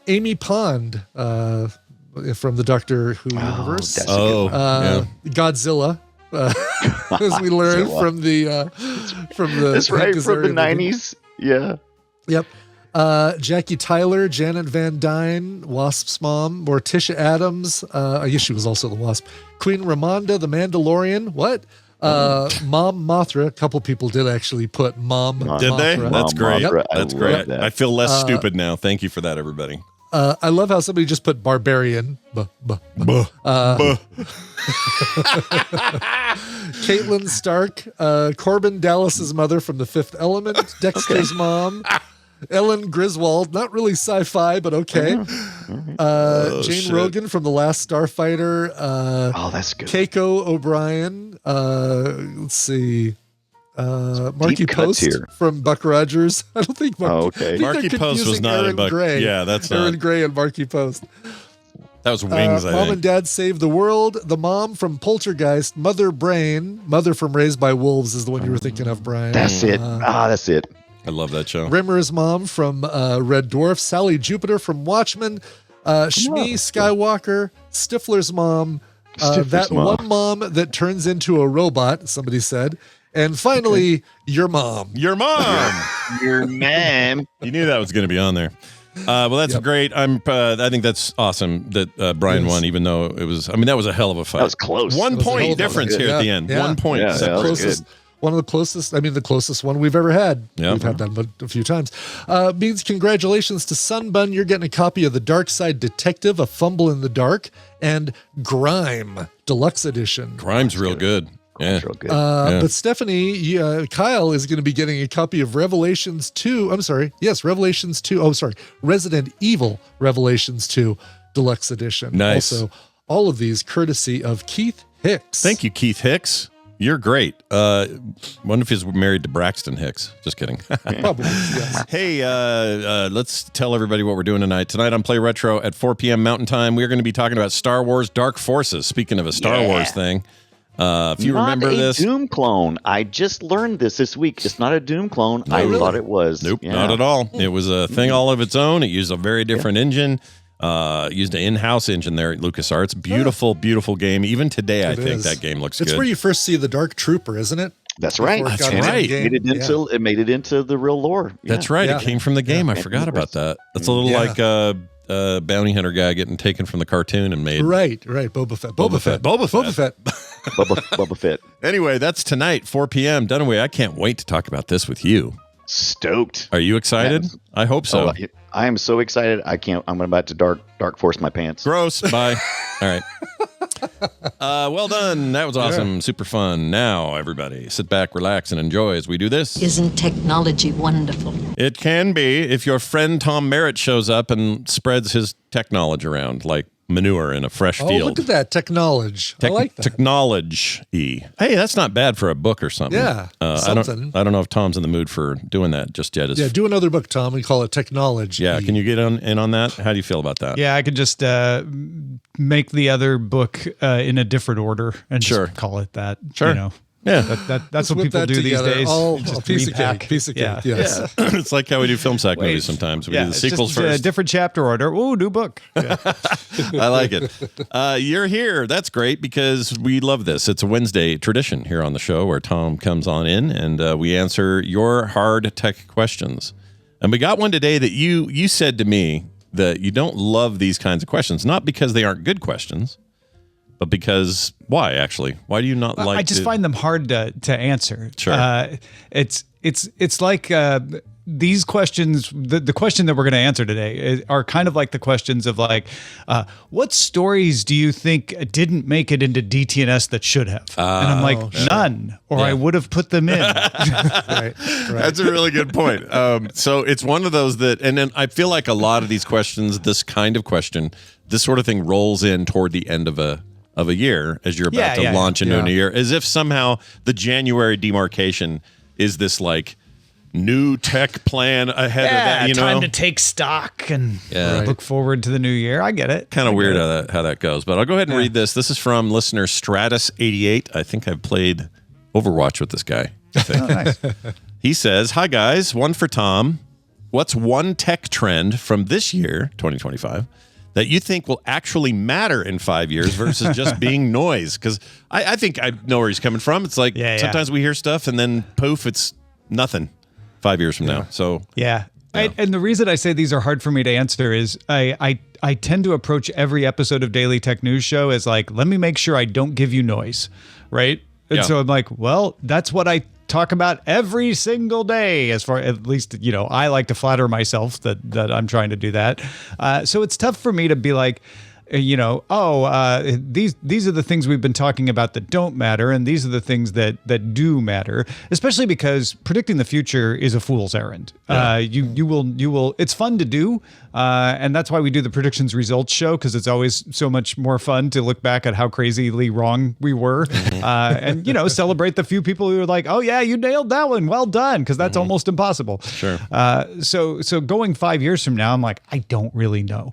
Amy Pond from the Doctor Who universe. That's a good one. Godzilla, as we learned from the That's right, Hank from the Azaria movie. 90s. Yeah. Yep. Jackie Tyler, Janet Van Dyne, Wasp's mom, Morticia Adams. I guess she was also the Wasp. Queen Ramonda, the Mandalorian. What? Mom Mothra. A couple people did actually put Mom. Did they? Mothra. That's great. Mothra. That's I great. love that. I feel less stupid now. Thank you for that, everybody. I love how somebody just put Barbarian. Caitlin Stark, Corbin Dallas's mother from The Fifth Element, Dexter's mom, Ellen Griswold, not really sci-fi, but okay. Jane Rogan from The Last Starfighter. Oh, that's good. Keiko O'Brien. Let's see. Marky Deep cuts Post here. from Buck Rogers. I don't think Marky. Oh, okay. I think Marky they're Post was confusing not in Aaron Buck. Gray. Yeah, that's Aaron not. Gray and Marky Post. That was Wings, I Mom think. and Dad Save the World. The mom from Poltergeist. Mother Brain. Mother from Raised by Wolves is the one you were thinking of, Brian. That's it. That's it. I love that show. Rimmer's mom from Red Dwarf. Sally Jupiter from Watchmen. Shmi Skywalker. Stifler's mom. That mom. one mom that turns into a robot, somebody said. And finally, your mom. Your mom. Your man. You knew that was going to be on there. Well, that's great. I think that's awesome that Brian won, even though it was. I mean, that was a hell of a fight. That was close. One That was a hell point of a difference fight. here at the Yeah, end. yeah. 1 point. Yeah, that was Closest, good. one of the closest. I mean, the closest one we've ever had. Yeah. We've had that a few times. Means congratulations to Sunbun. You're getting a copy of The Dark Side Detective, A Fumble in the Dark, and Grime Deluxe Edition. Grime's real good. Yeah. Real good. But Stephanie, Kyle is going to be getting a copy of Revelations 2. I'm sorry. Yes, Revelations 2. Oh, sorry. Resident Evil Revelations 2 Deluxe Edition. Nice. Also, all of these courtesy of Keith Hicks. Thank you, Keith Hicks. You're great. Wonder if he's married to Braxton Hicks. Just kidding. Probably, yes. Hey, let's tell everybody what we're doing tonight. Tonight on Play Retro at 4 p.m. Mountain Time, we're going to be talking about Star Wars Dark Forces. Speaking of a Star Wars thing. If you remember this. Doom clone. I just learned this week. It's not a Doom clone. I thought it was. Nope, Yeah. not at all. It was a thing all of its own. It used a very different engine. Used an in-house engine there at LucasArts. Beautiful, beautiful game. Even today, I think is. that game looks It's good. where you first see the Dark Trooper, isn't it? That's right. Before it That's got into right. the game. It made it into the real lore. Yeah. That's right. Yeah. It came from the game. I forgot about that. That's a little Yeah. like bounty hunter guy getting taken from the cartoon and made. Right. Boba Fett. Boba Fett. Anyway, that's tonight, 4 p.m. Dunaway, I can't wait to talk about this with you. Stoked. Are you excited? I hope so. I am so excited. I'm about to dark force my pants. Gross. Bye. All right. Well done. That was awesome. Yeah. Super fun. Now, everybody, sit back, relax, and enjoy as we do this. Isn't technology wonderful? It can be if your friend Tom Merritt shows up and spreads his technology around like manure in a fresh field. Oh, look at that. Technology. I like that. Technology. Hey, that's not bad for a book or something. Yeah, something. I don't know if Tom's in the mood for doing that just yet. Yeah, do another book, Tom. We call it Technology. Yeah, can you get in on that? How do you feel about that? Yeah, I could just make the other book in a different order and just call it that. Sure. You know. Yeah, that's what people do together. These days. Oh, just piece of cake. Yes. Yeah. It's like how we do film sack movies sometimes. We do the sequels first. A different chapter order. Ooh, new book. Yeah. I like it. You're here. That's great because we love this. It's a Wednesday tradition here on the show where Tom comes on in and we answer your hard tech questions. And we got one today that you said to me that you don't love these kinds of questions, not because they aren't good questions, but because why do you not like? I just find them hard to answer. Sure. It's like these questions. The question that we're going to answer today are kind of like the questions of like, what stories do you think didn't make it into DTNS that should have? And I'm like, none, or I would have put them in. Right. That's a really good point. So it's one of those that, and then I feel like a lot of these questions, this kind of question, this sort of thing rolls in toward the end of a year as you're about to launch into a new year, as if somehow the January demarcation is this like new tech plan ahead of that. Time to take stock and look forward to the new year. I get it. Kind of weird how that goes, but I'll go ahead and read this. This is from listener Stratus88. I think I've played Overwatch with this guy. I think. Oh, nice. He says, "Hi guys, one for Tom. What's one tech trend from this year, 2025? that you think will actually matter in 5 years versus just being noise? Because I think I know where he's coming from. It's like sometimes we hear stuff and then poof, it's nothing 5 years from now. So and the reason I say these are hard for me to answer is I tend to approach every episode of Daily Tech News Show as like, let me make sure I don't give you noise, right? And so I'm like, well, that's what I talk about every single day, as far at least, you know, I like to flatter myself that I'm trying to do that. So it's tough for me to be like, you know, these are the things we've been talking about that don't matter, and these are the things that do matter, especially because predicting the future is a fool's errand. You will it's fun to do, and that's why we do the predictions results show, because it's always so much more fun to look back at how crazily wrong we were, and, you know, celebrate the few people who are like, oh yeah, you nailed that one, well done, because that's almost impossible. Sure. So going 5 years from now, I'm like, I don't really know.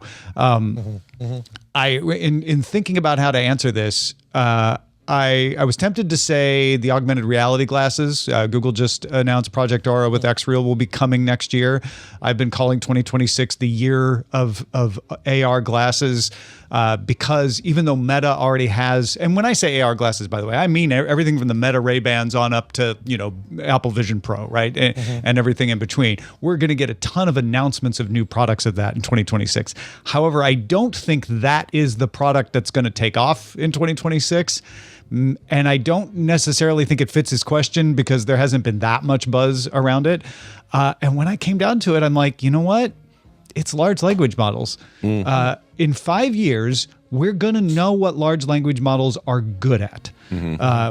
In thinking about how to answer this, I was tempted to say the augmented reality glasses. Google just announced Project Aura with X-Real will be coming next year. I've been calling 2026 the year of AR glasses because even though Meta already has, and when I say AR glasses, by the way, I mean everything from the Meta Ray-Bans on up to, you know, Apple Vision Pro, right? And everything in between. We're going to get a ton of announcements of new products of that in 2026. However, I don't think that is the product that's going to take off in 2026. And I don't necessarily think it fits his question because there hasn't been that much buzz around it. And when I came down to it, I'm like, you know what? It's large language models. In 5 years, we're going to know what large language models are good at.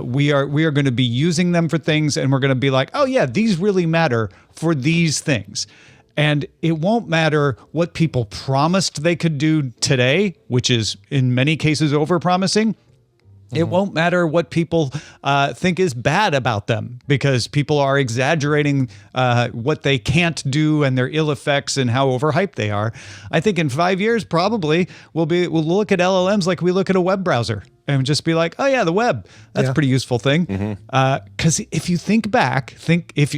We are going to be using them for things, and we're going to be like, oh yeah, these really matter for these things. And it won't matter what people promised they could do today, which is in many cases over-promising. It won't matter what people think is bad about them, because people are exaggerating what they can't do and their ill effects and how overhyped they are. I think in 5 years, probably we'll look at LLMs like we look at a web browser and just be like, oh yeah, the web, that's a pretty useful thing. Because if you think back, if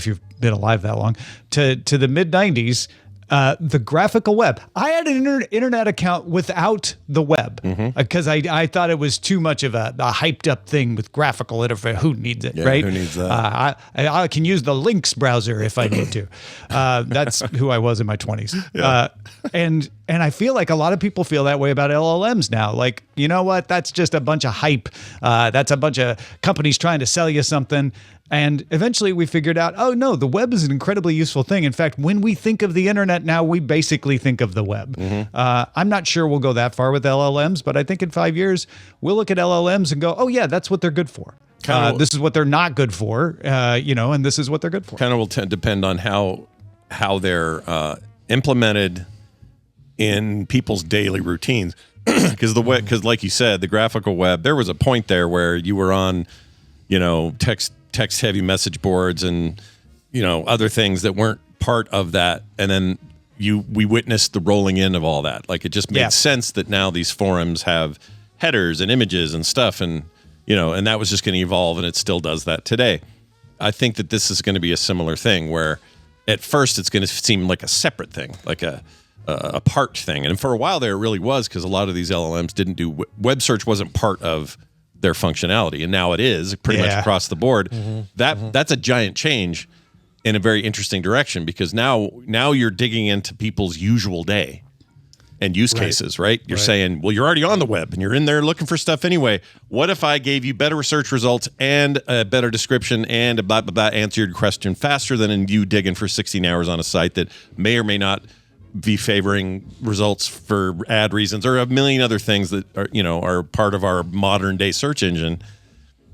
you've been alive that long, to the mid 90s, The graphical web. I had an internet account without the web because I thought it was too much of a hyped up thing with graphical interface. Who needs it, right? Who needs that? I can use the Lynx browser if I need to. That's who I was in my 20s. Yeah. And I feel like a lot of people feel that way about LLMs now. Like, you know what? That's just a bunch of hype. That's a bunch of companies trying to sell you something. And eventually we figured out, oh no, the web is an incredibly useful thing. In fact, when we think of the internet now, we basically think of the web. I'm not sure we'll go that far with LLMs, but I think in 5 years, we'll look at LLMs and go, oh yeah, that's what they're good for. This is what they're not good for, and this is what they're good for. Kind of will depend on how they're implemented in people's daily routines. Because like you said, the graphical web, there was a point there where you were on, text heavy message boards and other things that weren't part of that, and then we witnessed the rolling in of all that. Like, it just made sense that now these forums have headers and images and stuff, and and that was just going to evolve, and it still does that today. I think that this is going to be a similar thing where at first it's going to seem like a separate thing, like a part thing, and for a while there it really was, because a lot of these LLMs didn't do web search, wasn't part of their functionality, and now it is pretty much across the board. That's a giant change in a very interesting direction, because now you're digging into people's usual day and use cases, right? You're saying, well, you're already on the web and you're in there looking for stuff anyway. What if I gave you better search results and a better description and a blah, blah, blah, answer your question faster than you digging for 16 hours on a site that may or may not be favoring results for ad reasons or a million other things that are part of our modern day search engine.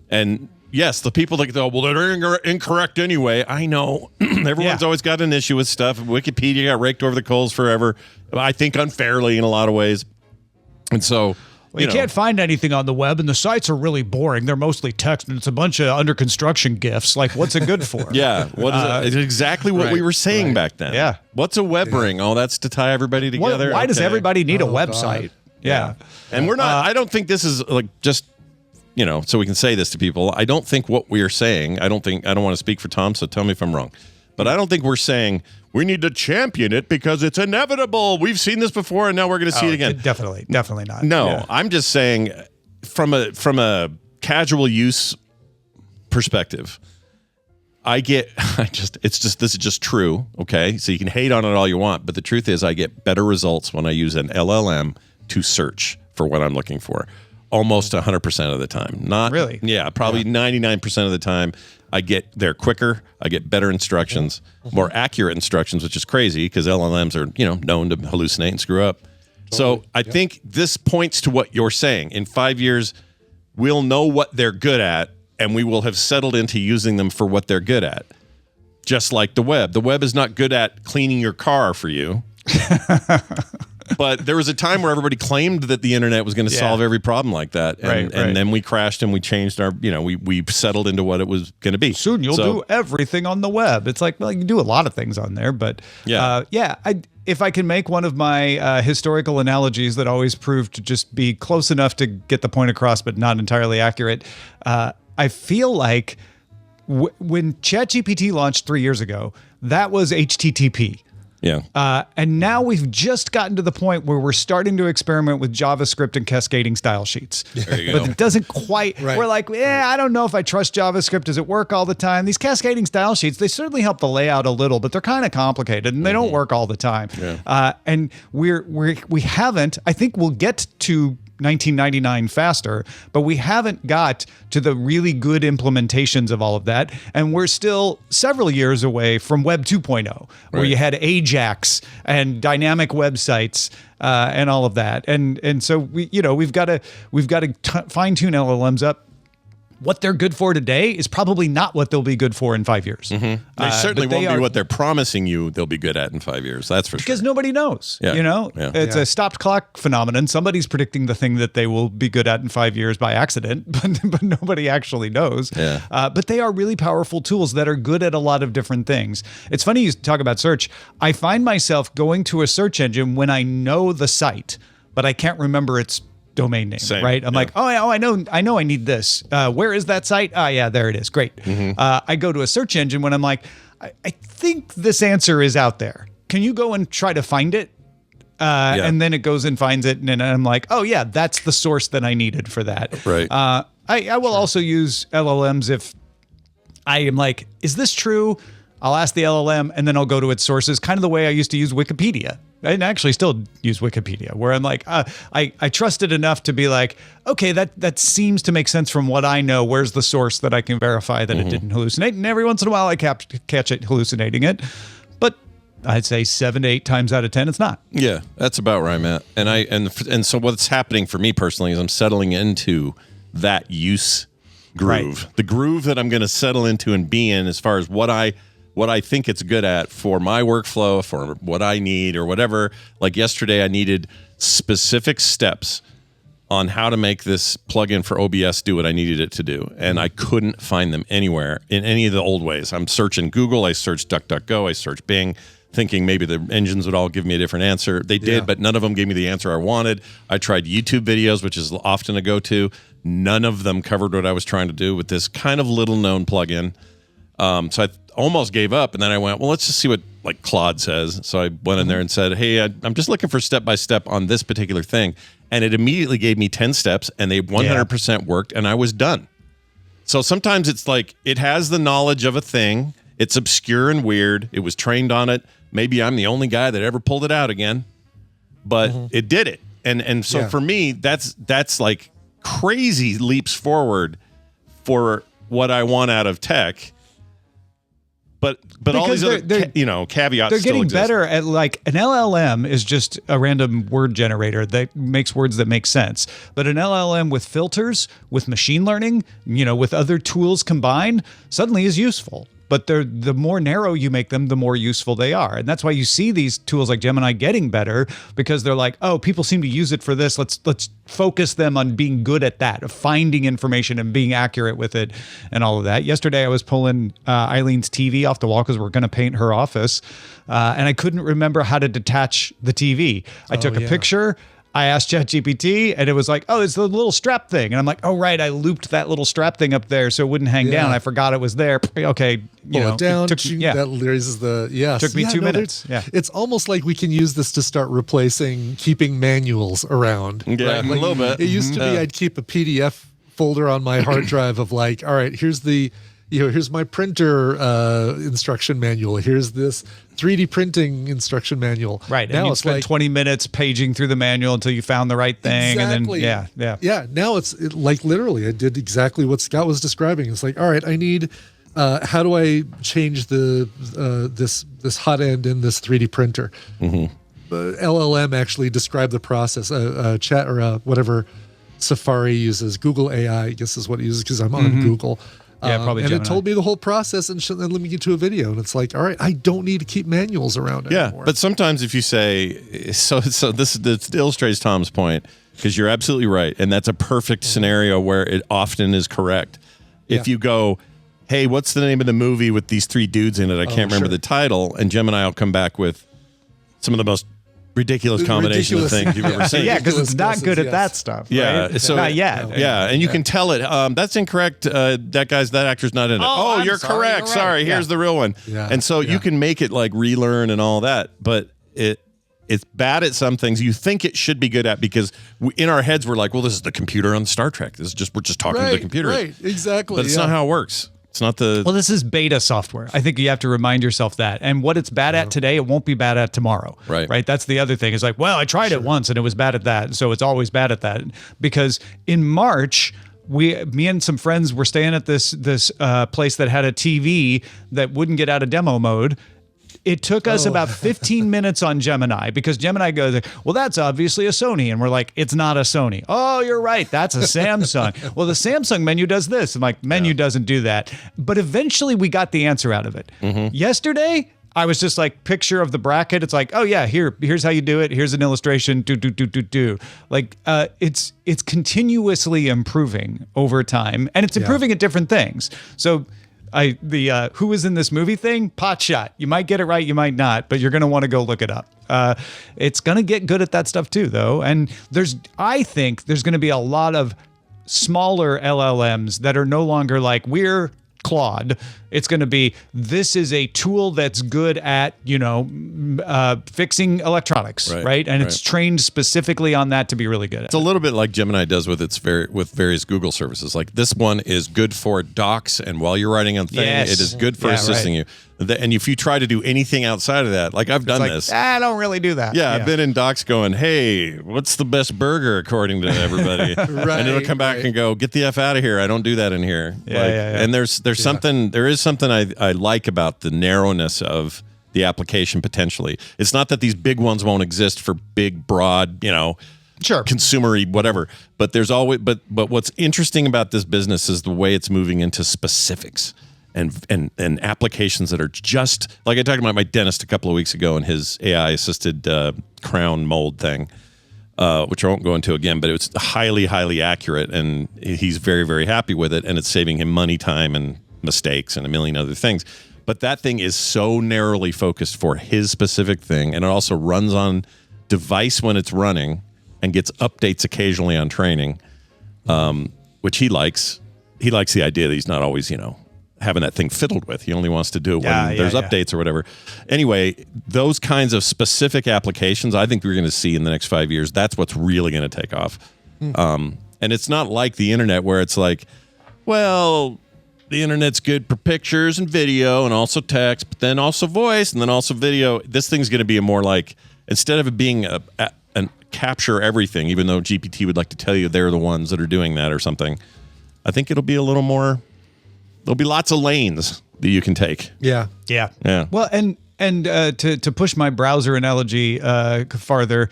And yes, the people that go, well, they're incorrect anyway. I know everyone's always got an issue with stuff. Wikipedia got raked over the coals forever, I think unfairly in a lot of ways. And so you can't find anything on the web, and the sites are really boring. They're mostly text, and it's a bunch of under construction GIFs. Like, what's it good for? What is it? It's exactly what we were saying back then. Yeah. What's a web ring? Oh, that's to tie everybody together. Why does everybody need a website? God. Yeah. And we're not, I don't think this is like just, so we can say this to people. I don't think what we are saying, I don't want to speak for Tom, so tell me if I'm wrong. But I don't think we're saying we need to champion it because it's inevitable. We've seen this before, and now we're going to see it again. Definitely not. No, I'm just saying from a casual use perspective, this is just true. Okay. So you can hate on it all you want, but the truth is I get better results when I use an LLM to search for what I'm looking for. Almost 100% of the time. Not really. Yeah, probably 99% of the time. I get there quicker. I get better instructions, more accurate instructions, which is crazy because LLMs are known to hallucinate and screw up. So I think this points to what you're saying. In 5 years, we'll know what they're good at, and we will have settled into using them for what they're good at. Just like the web. The web is not good at cleaning your car for you. But there was a time where everybody claimed that the internet was going to solve every problem like that. And, and then we crashed and we changed our, we settled into what it was going to be. Soon you'll do everything on the web. It's like, well, you can do a lot of things on there. But if I can make one of my historical analogies that always proved to just be close enough to get the point across, but not entirely accurate, I feel like when ChatGPT launched 3 years ago, that was HTTP. Yeah. And now we've just gotten to the point where we're starting to experiment with JavaScript and cascading style sheets. There you go. But it doesn't quite, we're like, I don't know if I trust JavaScript. Does it work all the time? These cascading style sheets, they certainly help the layout a little, but they're kind of complicated and they don't work all the time. Yeah. And we haven't, I think we'll get to 1999 faster, but we haven't got to the really good implementations of all of that. And we're still several years away from Web 2.0, where you had Ajax and dynamic websites and all of that. And so we've got to fine tune LLMs up. What they're good for today is probably not what they'll be good for in 5 years. Mm-hmm. They certainly won't be what they're promising you they'll be good at in 5 years. That's for sure. Because nobody knows. It's a stopped clock phenomenon. Somebody's predicting the thing that they will be good at in 5 years by accident, but nobody actually knows. Yeah. But they are really powerful tools that are good at a lot of different things. It's funny you talk about search. I find myself going to a search engine when I know the site, but I can't remember its domain name. Same. Right? I'm like, I know I need this. Where is that site? Yeah, there it is. Great. I go to a search engine when I'm like, I think this answer is out there. can you go and try to find it? And then it goes and finds it, and I'm like, oh yeah, that's the source that I needed for that. Right. I will also use LLMs if I am like, is this true? I'll ask the LLM, and then I'll go to its sources, kind of the way I used to use Wikipedia. I actually still use Wikipedia, where I'm like, I trust it enough to be like, okay, that seems to make sense from what I know. Where's the source that I can verify that it didn't hallucinate? And every once in a while, I catch it hallucinating it. But I'd say 7 to 8 times out of 10, it's not. Yeah, that's about where I'm at. And so what's happening for me personally is I'm settling into that use groove, the groove that I'm going to settle into and be in as far as what I think it's good at for my workflow, for what I need or whatever. Like yesterday, I needed specific steps on how to make this plugin for OBS do what I needed it to do. And I couldn't find them anywhere in any of the old ways. I'm searching Google, I searched DuckDuckGo, I searched Bing, thinking maybe the engines would all give me a different answer. They did, but none of them gave me the answer I wanted. I tried YouTube videos, which is often a go-to. None of them covered what I was trying to do with this kind of little-known plugin. So I almost gave up, and then I went, well, let's just see what like Claude says. So I went in there and said, hey, I'm just looking for step-by-step on this particular thing. And it immediately gave me 10 steps, and they 100% worked, and I was done. So sometimes it's like it has the knowledge of a thing. It's obscure and weird. It was trained on it. Maybe I'm the only guy that ever pulled it out again, but it did it. And so for me, that's like crazy leaps forward for what I want out of tech. But all these other caveats. They're getting still exist. better at like an LLM is just a random word generator that makes words that make sense. But an LLM with filters, with machine learning, with other tools combined, suddenly is useful. But the more narrow you make them, the more useful they are. And that's why you see these tools like Gemini getting better, because they're like, oh, people seem to use it for this. Let's focus them on being good at that, of finding information and being accurate with it and all of that. Yesterday, I was pulling Eileen's TV off the wall because we're going to paint her office. And I couldn't remember how to detach the TV. I took a picture. I asked ChatGPT, and it was like, oh, it's the little strap thing. And I'm like, oh, right, I looped that little strap thing up there so it wouldn't hang down. I forgot it was there. Okay, pull it down. That raises the Took me 2 minutes. Yeah, it's almost like we can use this to start replacing keeping manuals around. Yeah, right? a little bit. It used to be I'd keep a PDF folder on my hard drive of like, all right, here's my printer instruction manual. Here's this 3D printing instruction manual. Right. Now and you spend 20 minutes paging through the manual until you found the right thing. Exactly. And then, Yeah. Now it's like literally I did exactly what Scott was describing. It's like, all right, I need, how do I change this hot end in this 3D printer? LLM actually described the process, chat or whatever Safari uses. Google AI, I guess is what it uses because I'm on Google. Probably and Gemini. it told me the whole process and then let me get to a video. And it's like, all right, I don't need to keep manuals around anymore. But sometimes if you say, so this illustrates Tom's point, because you're absolutely right. And that's a perfect scenario where it often is correct. If you go, hey, what's the name of the movie with these 3 dudes in it? I can't remember the title. And Gemini will come back with some of the most ridiculous combination of things you've ever seen. Yeah, because it's not good at that stuff. Yeah, right? so not yet. Yeah, and you can tell it. That's incorrect. That actor's not in it. Oh, you're sorry, correct. you're right. Sorry, here's the real one. Yeah. And so you can make it like relearn and all that, but it's bad at some things you think it should be good at because in our heads we're like, well, this is the computer on Star Trek. We're just talking to the computer. Right, exactly. But it's not how it works. It's not the. Well, this is beta software. I think you have to remind yourself that. And what it's bad at today, it won't be bad at tomorrow. Right. That's the other thing. It's like, well, I tried it once and it was bad at that. So it's always bad at that. Because in March, me and some friends were staying at this place that had a TV that wouldn't get out of demo mode. It took us about 15 minutes on Gemini because Gemini goes, well, that's obviously a Sony. And we're like, it's not a Sony. Oh, you're right. That's a Samsung. Well, the Samsung menu does this. I'm like, menu doesn't do that. But eventually we got the answer out of it. Yesterday, I was just like, picture of the bracket. It's like, oh, yeah, here's how you do it. Here's an illustration. Do. Like, it's continuously improving over time. And it's improving at different things. So who was in this movie thing? Potshot. You might get it right, you might not, but you're going to want to go look it up. It's going to get good at that stuff too, though. And I think there's going to be a lot of smaller LLMs that are no longer like, we're Claude. It's going to be, this is a tool that's good at, fixing electronics, right? And it's trained specifically on that to be really good at It's a little bit like Gemini does with with various Google services. Like this one is good for docs, and while you're writing a thing, it is good for assisting you. And if you try to do anything outside of that, like I've done this. I don't really do that. Yeah, I've been in docs going, hey, what's the best burger according to everybody? And it'll come back and go, get the F out of here. I don't do that in here. And there is something I like about the narrowness of the application potentially. It's not that these big ones won't exist for big, broad, consumer-y, whatever. But there's always but what's interesting about this business is the way it's moving into specifics and applications that are just like I talked about my dentist a couple of weeks ago and his AI assisted crown mold thing, which I won't go into again, but it was highly, highly accurate, and he's very, very happy with it, and it's saving him money, time, and mistakes, and a million other things. But that thing is so narrowly focused for his specific thing, and it also runs on device when it's running and gets updates occasionally on training, which he likes. He likes the idea that he's not always, having that thing fiddled with. He only wants to do it when there's updates or whatever. Anyway, those kinds of specific applications, I think we're going to see in the next 5 years. That's what's really going to take off. And it's not like the internet where it's like, well, the internet's good for pictures and video and also text, but then also voice and then also video. This thing's going to be a more like, instead of it being a capture everything, even though GPT would like to tell you they're the ones that are doing that or something, I think it'll be a little more, there'll be lots of lanes that you can take. Yeah. Well, and to push my browser analogy farther,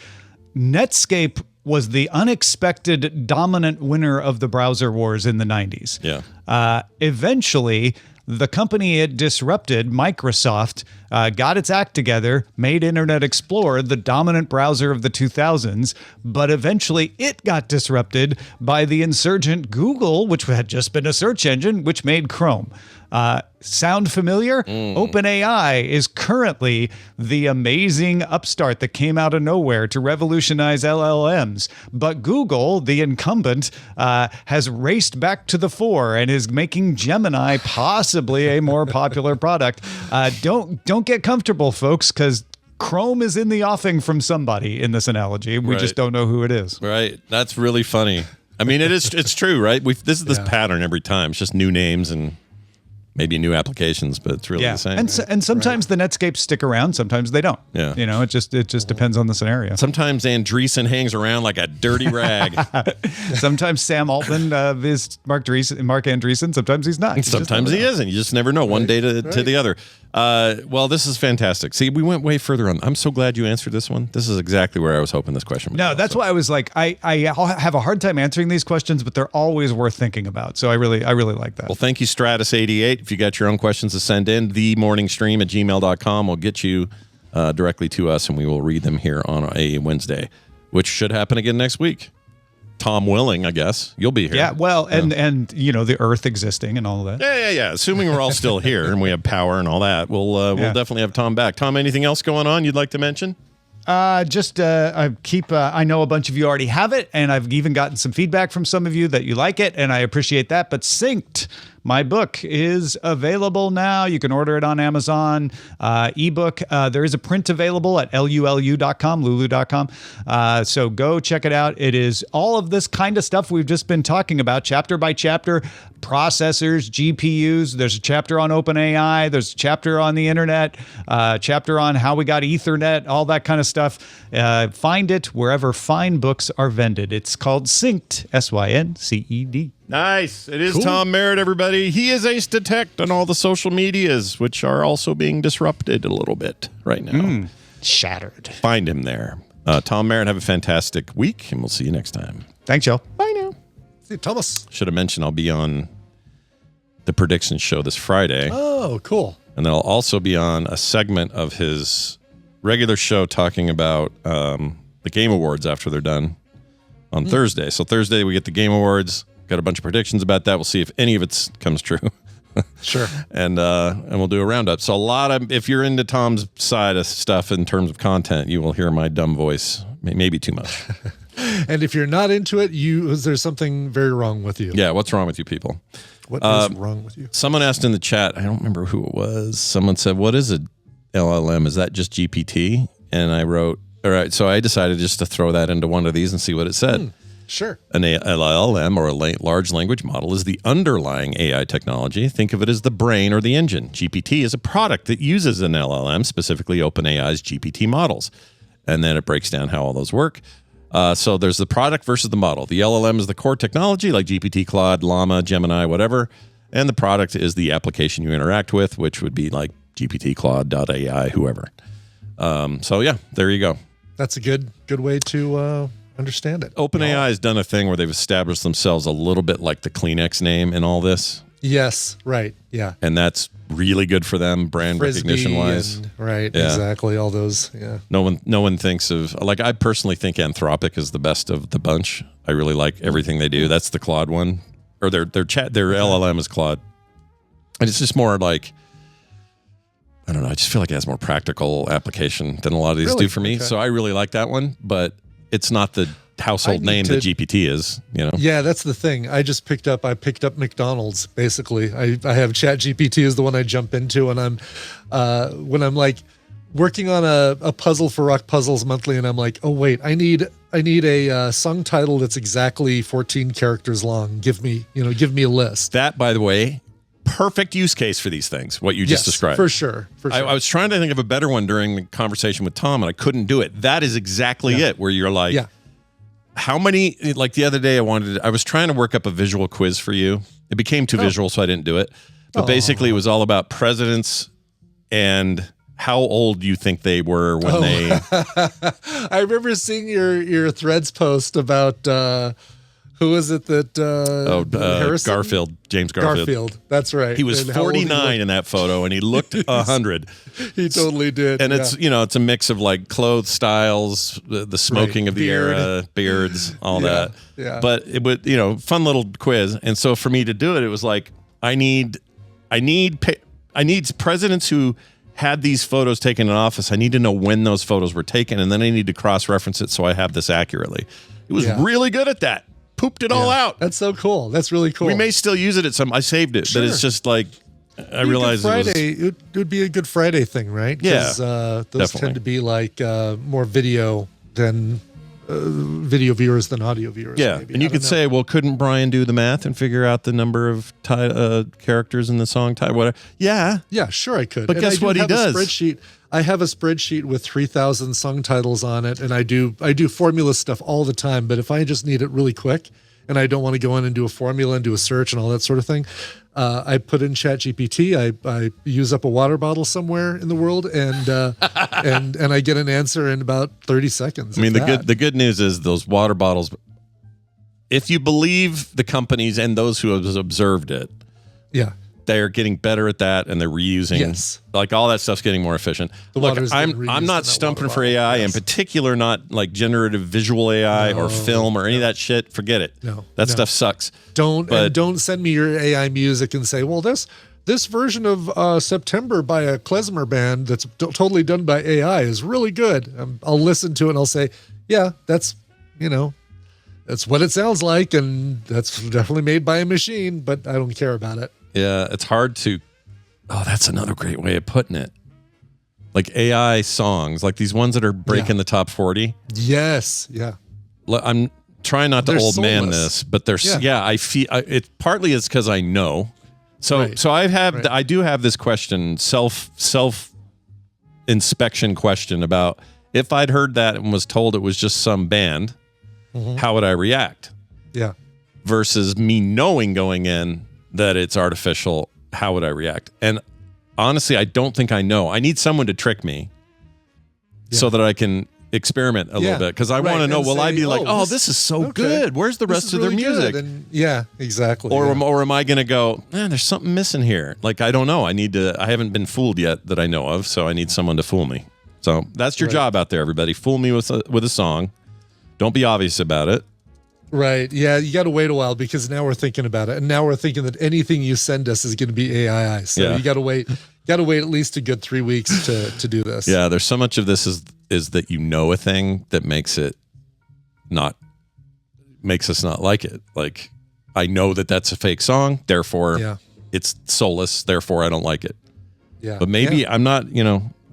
Netscape was the unexpected dominant winner of the browser wars in the 90s. Yeah. Eventually, the company it disrupted, Microsoft, got its act together, made Internet Explorer the dominant browser of the 2000s, but eventually it got disrupted by the insurgent Google, which had just been a search engine, which made Chrome. Sound familiar? OpenAI is currently the amazing upstart that came out of nowhere to revolutionize LLMs. But Google, the incumbent, has raced back to the fore and is making Gemini possibly a more popular product. Don't get comfortable, folks, because Chrome is in the offing from somebody in this analogy. We just don't know who it is. Right. That's really funny. I mean, it's true, right? This is this pattern every time. It's just new names and maybe new applications, but it's really the same. And sometimes the Netscapes stick around, sometimes they don't. Yeah. It just depends on the scenario. Sometimes Andreessen hangs around like a dirty rag. Sometimes Sam Altman is Mark Andreessen. Sometimes he's not. Sometimes he isn't. You just never know. One day to the other. Well, this is fantastic. See, we went way further on. I'm so glad you answered this one. This is exactly where I was hoping this question would go. That's why I was like, I have a hard time answering these questions, but they're always worth thinking about. So I really like that. Well, thank you, Stratus88. If you got your own questions to send in, themorningstream@gmail.com will get you directly to us, and we will read them here on a Wednesday, which should happen again next week. Tom willing, I guess. You'll be here. Yeah, well, and the Earth existing and all of that. Yeah. Assuming we're all still here and we have power and all that, we'll definitely have Tom back. Tom, anything else going on you'd like to mention? I know a bunch of you already have it, and I've even gotten some feedback from some of you that you like it, and I appreciate that. But Synced, my book, is available now. You can order it on Amazon. Ebook. There is a print available at lulu.com. So go check it out. It is all of this kind of stuff we've just been talking about, chapter by chapter. Processors, GPUs. There's a chapter on OpenAI. There's a chapter on the internet. Chapter on how we got Ethernet. All that kind of stuff. Find it wherever fine books are vended. It's called Synced. SYNCED. Nice. It is cool. Tom Merritt, everybody. He is Ace Detect on all the social medias, which are also being disrupted a little bit right now. Shattered. Find him there. Tom Merritt, have a fantastic week, and we'll see you next time. Thanks, y'all. Bye now. See you, Thomas. Should have mentioned I'll be on the Predictions show this Friday. Oh, cool. And then I'll also be on a segment of his regular show talking about the Game Awards after they're done on Thursday. So Thursday we get the Game Awards. Got a bunch of predictions about that. We'll see if any of it comes true. Sure. And we'll do a roundup. So if you're into Tom's side of stuff in terms of content, you will hear my dumb voice, maybe too much. And if you're not into it, there's something very wrong with you. Yeah, what's wrong with you people? What is wrong with you? Someone asked in the chat, I don't remember who it was. Someone said, what is an LLM? Is that just GPT? And I wrote, all right, so I decided just to throw that into one of these and see what it said. Sure. An LLM, or a large language model, is the underlying AI technology. Think of it as the brain or the engine. GPT is a product that uses an LLM, specifically OpenAI's GPT models. And then it breaks down how all those work. So there's the product versus the model. The LLM is the core technology, like GPT, Claude, Llama, Gemini, whatever. And the product is the application you interact with, which would be like GPT, Claude.ai, whoever. So yeah, there you go. That's a good way to understand it. OpenAI has done a thing where they've established themselves a little bit like the Kleenex name in all this. Yes, right. Yeah. And that's really good for them, brand Frisbee recognition wise. Right, Yeah. exactly. All those, yeah. No one thinks of, like, I personally think Anthropic is the best of the bunch. I really like everything they do. That's the Claude one, or their LLM is Claude, and it's just more like, I don't know. I just feel like it has more practical application than a lot of these do for me. Okay. So I really like that one, but it's not the household name that GPT is. You know? Yeah, that's the thing. I picked up McDonald's, basically. I have ChatGPT is the one I jump into, and I'm when I'm like working on a puzzle for Rock Puzzles Monthly, and I'm like, oh wait, I need a song title that's exactly 14 characters long. Give me a list. That, by the way, perfect use case for these things, what you just described. For sure. I was trying to think of a better one during the conversation with Tom, and I couldn't do it. That is exactly it, where you're like, how many, like the other day I was trying to work up a visual quiz for you. It became too visual, so I didn't do it. But basically, it was all about presidents and how old you think they were when they... I remember seeing your Threads post about... who was it that... Harrison? Garfield, James Garfield. That's right. He was 49 in that photo, and he looked 100. He totally did. And it's, it's a mix of like clothes styles, the smoking of the era, beards, all that. Yeah. But it would, fun little quiz. And so for me to do it, it was like, I need presidents who had these photos taken in office. I need to know when those photos were taken, and then I need to cross-reference it so I have this accurately. It was really good at that. Pooped it all out. That's so cool. That's really cool. We may still use it at some. I saved it, but it's just like I realized it would be a Good Friday thing, right? Yeah, those definitely tend to be like more video than video viewers than audio viewers. Yeah, maybe. and you could say, well, couldn't Brian do the math and figure out the number of characters in the song? Whatever. Yeah, sure, I could. But guess what he does? I have a spreadsheet with 3,000 song titles on it, and I do formula stuff all the time. But if I just need it really quick, and I don't want to go in and do a formula and do a search and all that sort of thing, I put in ChatGPT. I use up a water bottle somewhere in the world, and and I get an answer in about 30 seconds. I mean, the good news is those water bottles. If you believe the companies and those who have observed it, they're getting better at that, and they're reusing. Yes. Like all that stuff's getting more efficient. Look, I'm not stumping for AI, in particular, not like generative visual AI or film or any of that shit. Forget it. That stuff sucks. Don't send me your AI music and say, well, this version of September by a klezmer band that's totally done by AI is really good. I'll listen to it and I'll say, yeah, that's what it sounds like, and that's definitely made by a machine, but I don't care about it. Yeah, it's hard to... Oh, that's another great way of putting it. Like AI songs, like these ones that are breaking the top 40. Yes, yeah. I'm trying not to They're old man soulless. this, but they're... Yeah, I feel... It partly is because I know. So I do have this question, self inspection question about if I'd heard that and was told it was just some band, how would I react? Yeah. Versus me knowing going in that it's artificial, how would I react? And honestly, I don't think I know. I need someone to trick me so that I can experiment a little bit, because I want to know, will I be like, this is so good. Where's the rest of their music? And exactly. Or am I going to go, there's something missing here. Like, I don't know. I haven't been fooled yet that I know of, so I need someone to fool me. So that's your job out there, everybody. Fool me with a song. Don't be obvious about it. Right. Yeah, you got to wait a while, because now we're thinking about it, and now we're thinking that anything you send us is going to be AI. So you got to wait. Got to wait at least a good 3 weeks to do this. Yeah, there's so much of this is that a thing that makes us not like it. Like, I know that that's a fake song, therefore it's soulless, therefore I don't like it. Yeah. But maybe I'm not,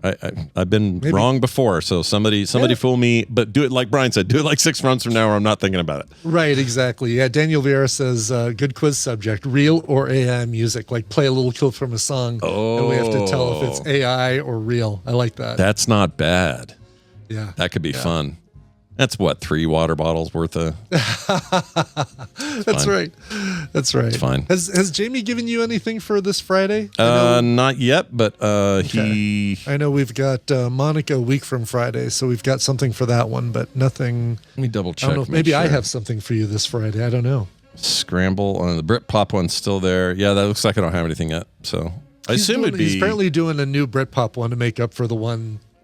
I've been wrong before, so somebody fool me, but do it like Brian said. Do it like 6 months from now, or I'm not thinking about it. Right, exactly. Yeah, Daniel Vieira says, good quiz subject, real or AI music? Like play a little clip from a song, and we have to tell if it's AI or real. I like that. That's not bad. Yeah. That could be fun. That's what, 3 water bottles worth of. That's right. That's right. It's fine. Has Jamie given you anything for this Friday? Not yet, but I know we've got Monica a week from Friday, so we've got something for that one, but nothing. Let me double check. I don't know. Maybe I have something for you this Friday. I don't know. Scramble. The Britpop one's still there. Yeah, that looks like I don't have anything yet. So I assume it'd be. He's apparently doing a new Britpop one to make up for the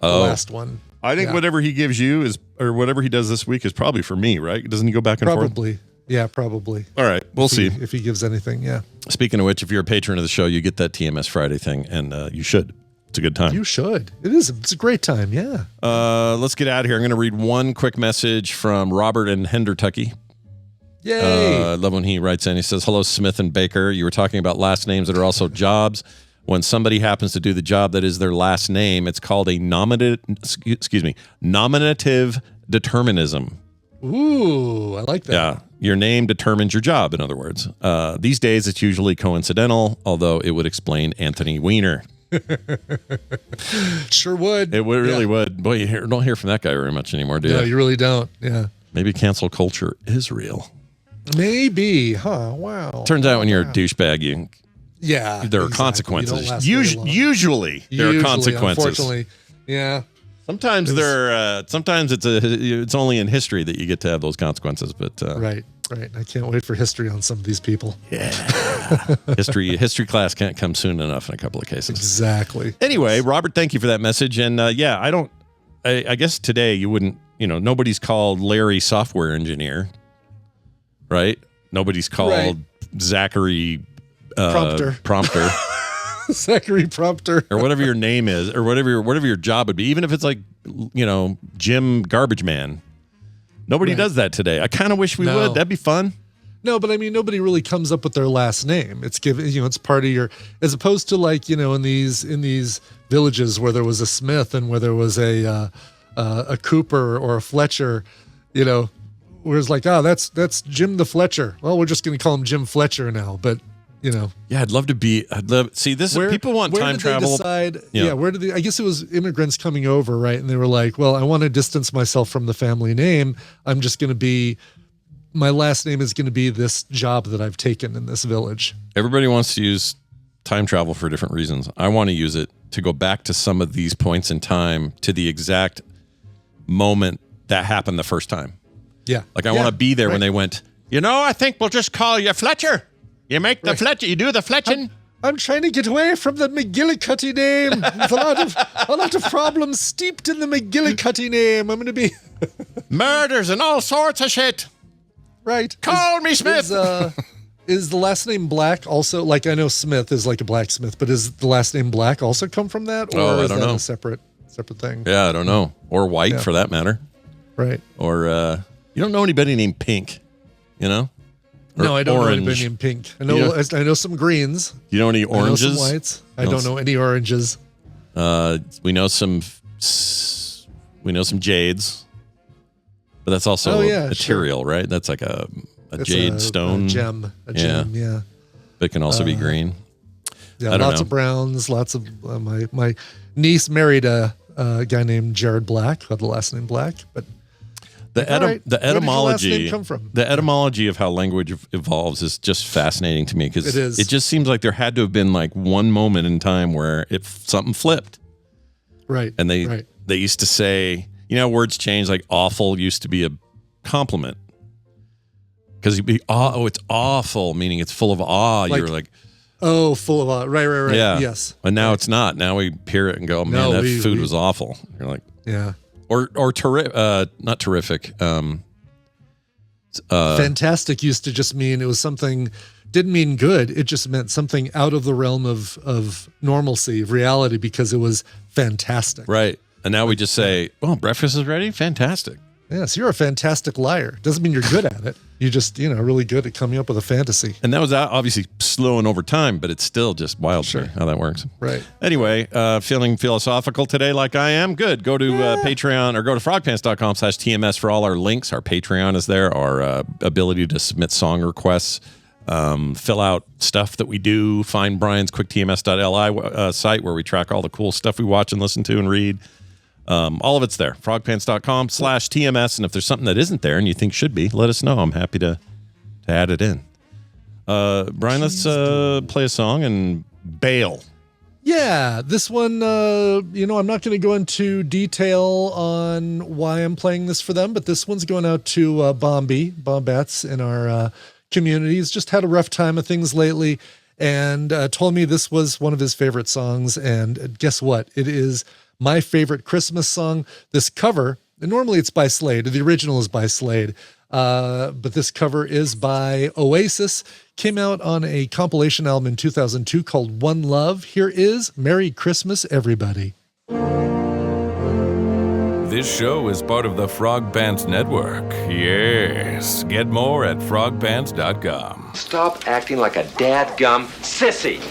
last one. I think whatever he gives you is, or whatever he does this week is probably for me, right? Doesn't he go back and forth? Probably. Yeah, probably. All right. We'll see. If he gives anything, yeah. Speaking of which, if you're a patron of the show, you get that TMS Friday thing, and you should. It's a good time. You should. It is. It's a great time, yeah. Let's get out of here. I'm going to read one quick message from Robert in Hendertucky. Yay. I love when he writes in. He says, hello, Smith and Baker. You were talking about last names that are also jobs. When somebody happens to do the job that is their last name, it's called a nominative determinism. Ooh, I like that. Yeah. Your name determines your job, in other words. These days, it's usually coincidental, although it would explain Anthony Weiner. Sure would. It really would. Boy, you don't hear from that guy very much anymore, do you? No, you really don't. Yeah. Maybe cancel culture is real. Maybe. Huh. Wow. Turns out when you're a douchebag, there are consequences. Usually there are consequences. Unfortunately, yeah. Sometimes it's only in history that you get to have those consequences. But right. I can't wait for history on some of these people. Yeah, history class can't come soon enough in a couple of cases. Exactly. Anyway, Robert, thank you for that message. And I guess today you wouldn't. Nobody's called Larry software engineer, right? Nobody's called Zachary. Prompter. Zachary Prompter. Or whatever your name is, or whatever your job would be, even if it's like, Jim Garbage Man. Nobody does that today. I kind of wish we would. That'd be fun. No, but I mean, nobody really comes up with their last name. It's given, it's part of your, as opposed to like, in these villages where there was a Smith and where there was a Cooper or a Fletcher, where it's like, that's Jim the Fletcher. Well, we're just going to call him Jim Fletcher now, but yeah, I'd love see this. People want time travel. Where did they, I guess it was immigrants coming over, right? And they were like, well, I want to distance myself from the family name. I'm just going to be, my last name is going to be this job that I've taken in this village. Everybody wants to use time travel for different reasons. I want to use it to go back to some of these points in time, to the exact moment that happened the first time. Yeah. Like I want to be there when they went, I think we'll just call you Fletcher. You make the Fletcher. You do the Fletching. I'm trying to get away from the McGillicuddy name. There's a lot of problems steeped in the McGillicuddy name. I'm going to be murders and all sorts of shit. Right. Call me Smith. Is the last name Black also, like I know Smith is like a blacksmith, but is the last name Black also come from that? Or I is don't that know. A separate thing? Yeah, I don't know. Or White for that matter. Right. Or you don't know anybody named Pink, No, I don't orange. know anybody named Pink. I know some greens. You know any oranges? I know some whites. I don't know any oranges. We know some jades, but that's also material, right? That's like a jade stone, a gem, yeah. But it can also be green. Yeah, lots of browns. Lots of my niece married a guy named Jared Black, who had the last name Black, but. The etymology, where did your last name come from? The etymology of how language evolves is just fascinating to me because it just seems like there had to have been like one moment in time where something flipped. Right. And they used to say, words change. Like awful used to be a compliment because you'd be, it's awful, meaning it's full of awe. You're like, oh, full of awe. Right. Yeah. Yes. And now it's not. Now we hear it and go, man, that food was awful. You're like, yeah. Or not terrific. Fantastic used to just mean it was something, didn't mean good. It just meant something out of the realm of normalcy, of reality, because it was fantastic. Right. And now we just say, breakfast is ready? Fantastic. Yes, you're a fantastic liar. Doesn't mean you're good at it. You're just, really good at coming up with a fantasy. And that was obviously slowing over time, but it's still just wild to me how that works. Right. Anyway, feeling philosophical today like I am? Good. Go to Patreon or go to frogpants.com/TMS for all our links. Our Patreon is there. Our ability to submit song requests, fill out stuff that we do. Find Brian's quicktms.li site where we track all the cool stuff we watch and listen to and read. All of it's there. frogpants.com/TMS. And if there's something that isn't there and you think should be, let us know. I'm happy to add it in. Brian, let's play a song and bail. Yeah, this one, I'm not going to go into detail on why I'm playing this for them, but this one's going out to Bombats in our community. He's just had a rough time of things lately and told me this was one of his favorite songs. And guess what? It is my favorite Christmas song. This cover, and normally it's by Slade. The original is by Slade. But this cover is by Oasis. Came out on a compilation album in 2002 called One Love. Here is Merry Christmas, Everybody. This show is part of the Frog Pants Network. Yes. Get more at frogpants.com. Stop acting like a dadgum sissy.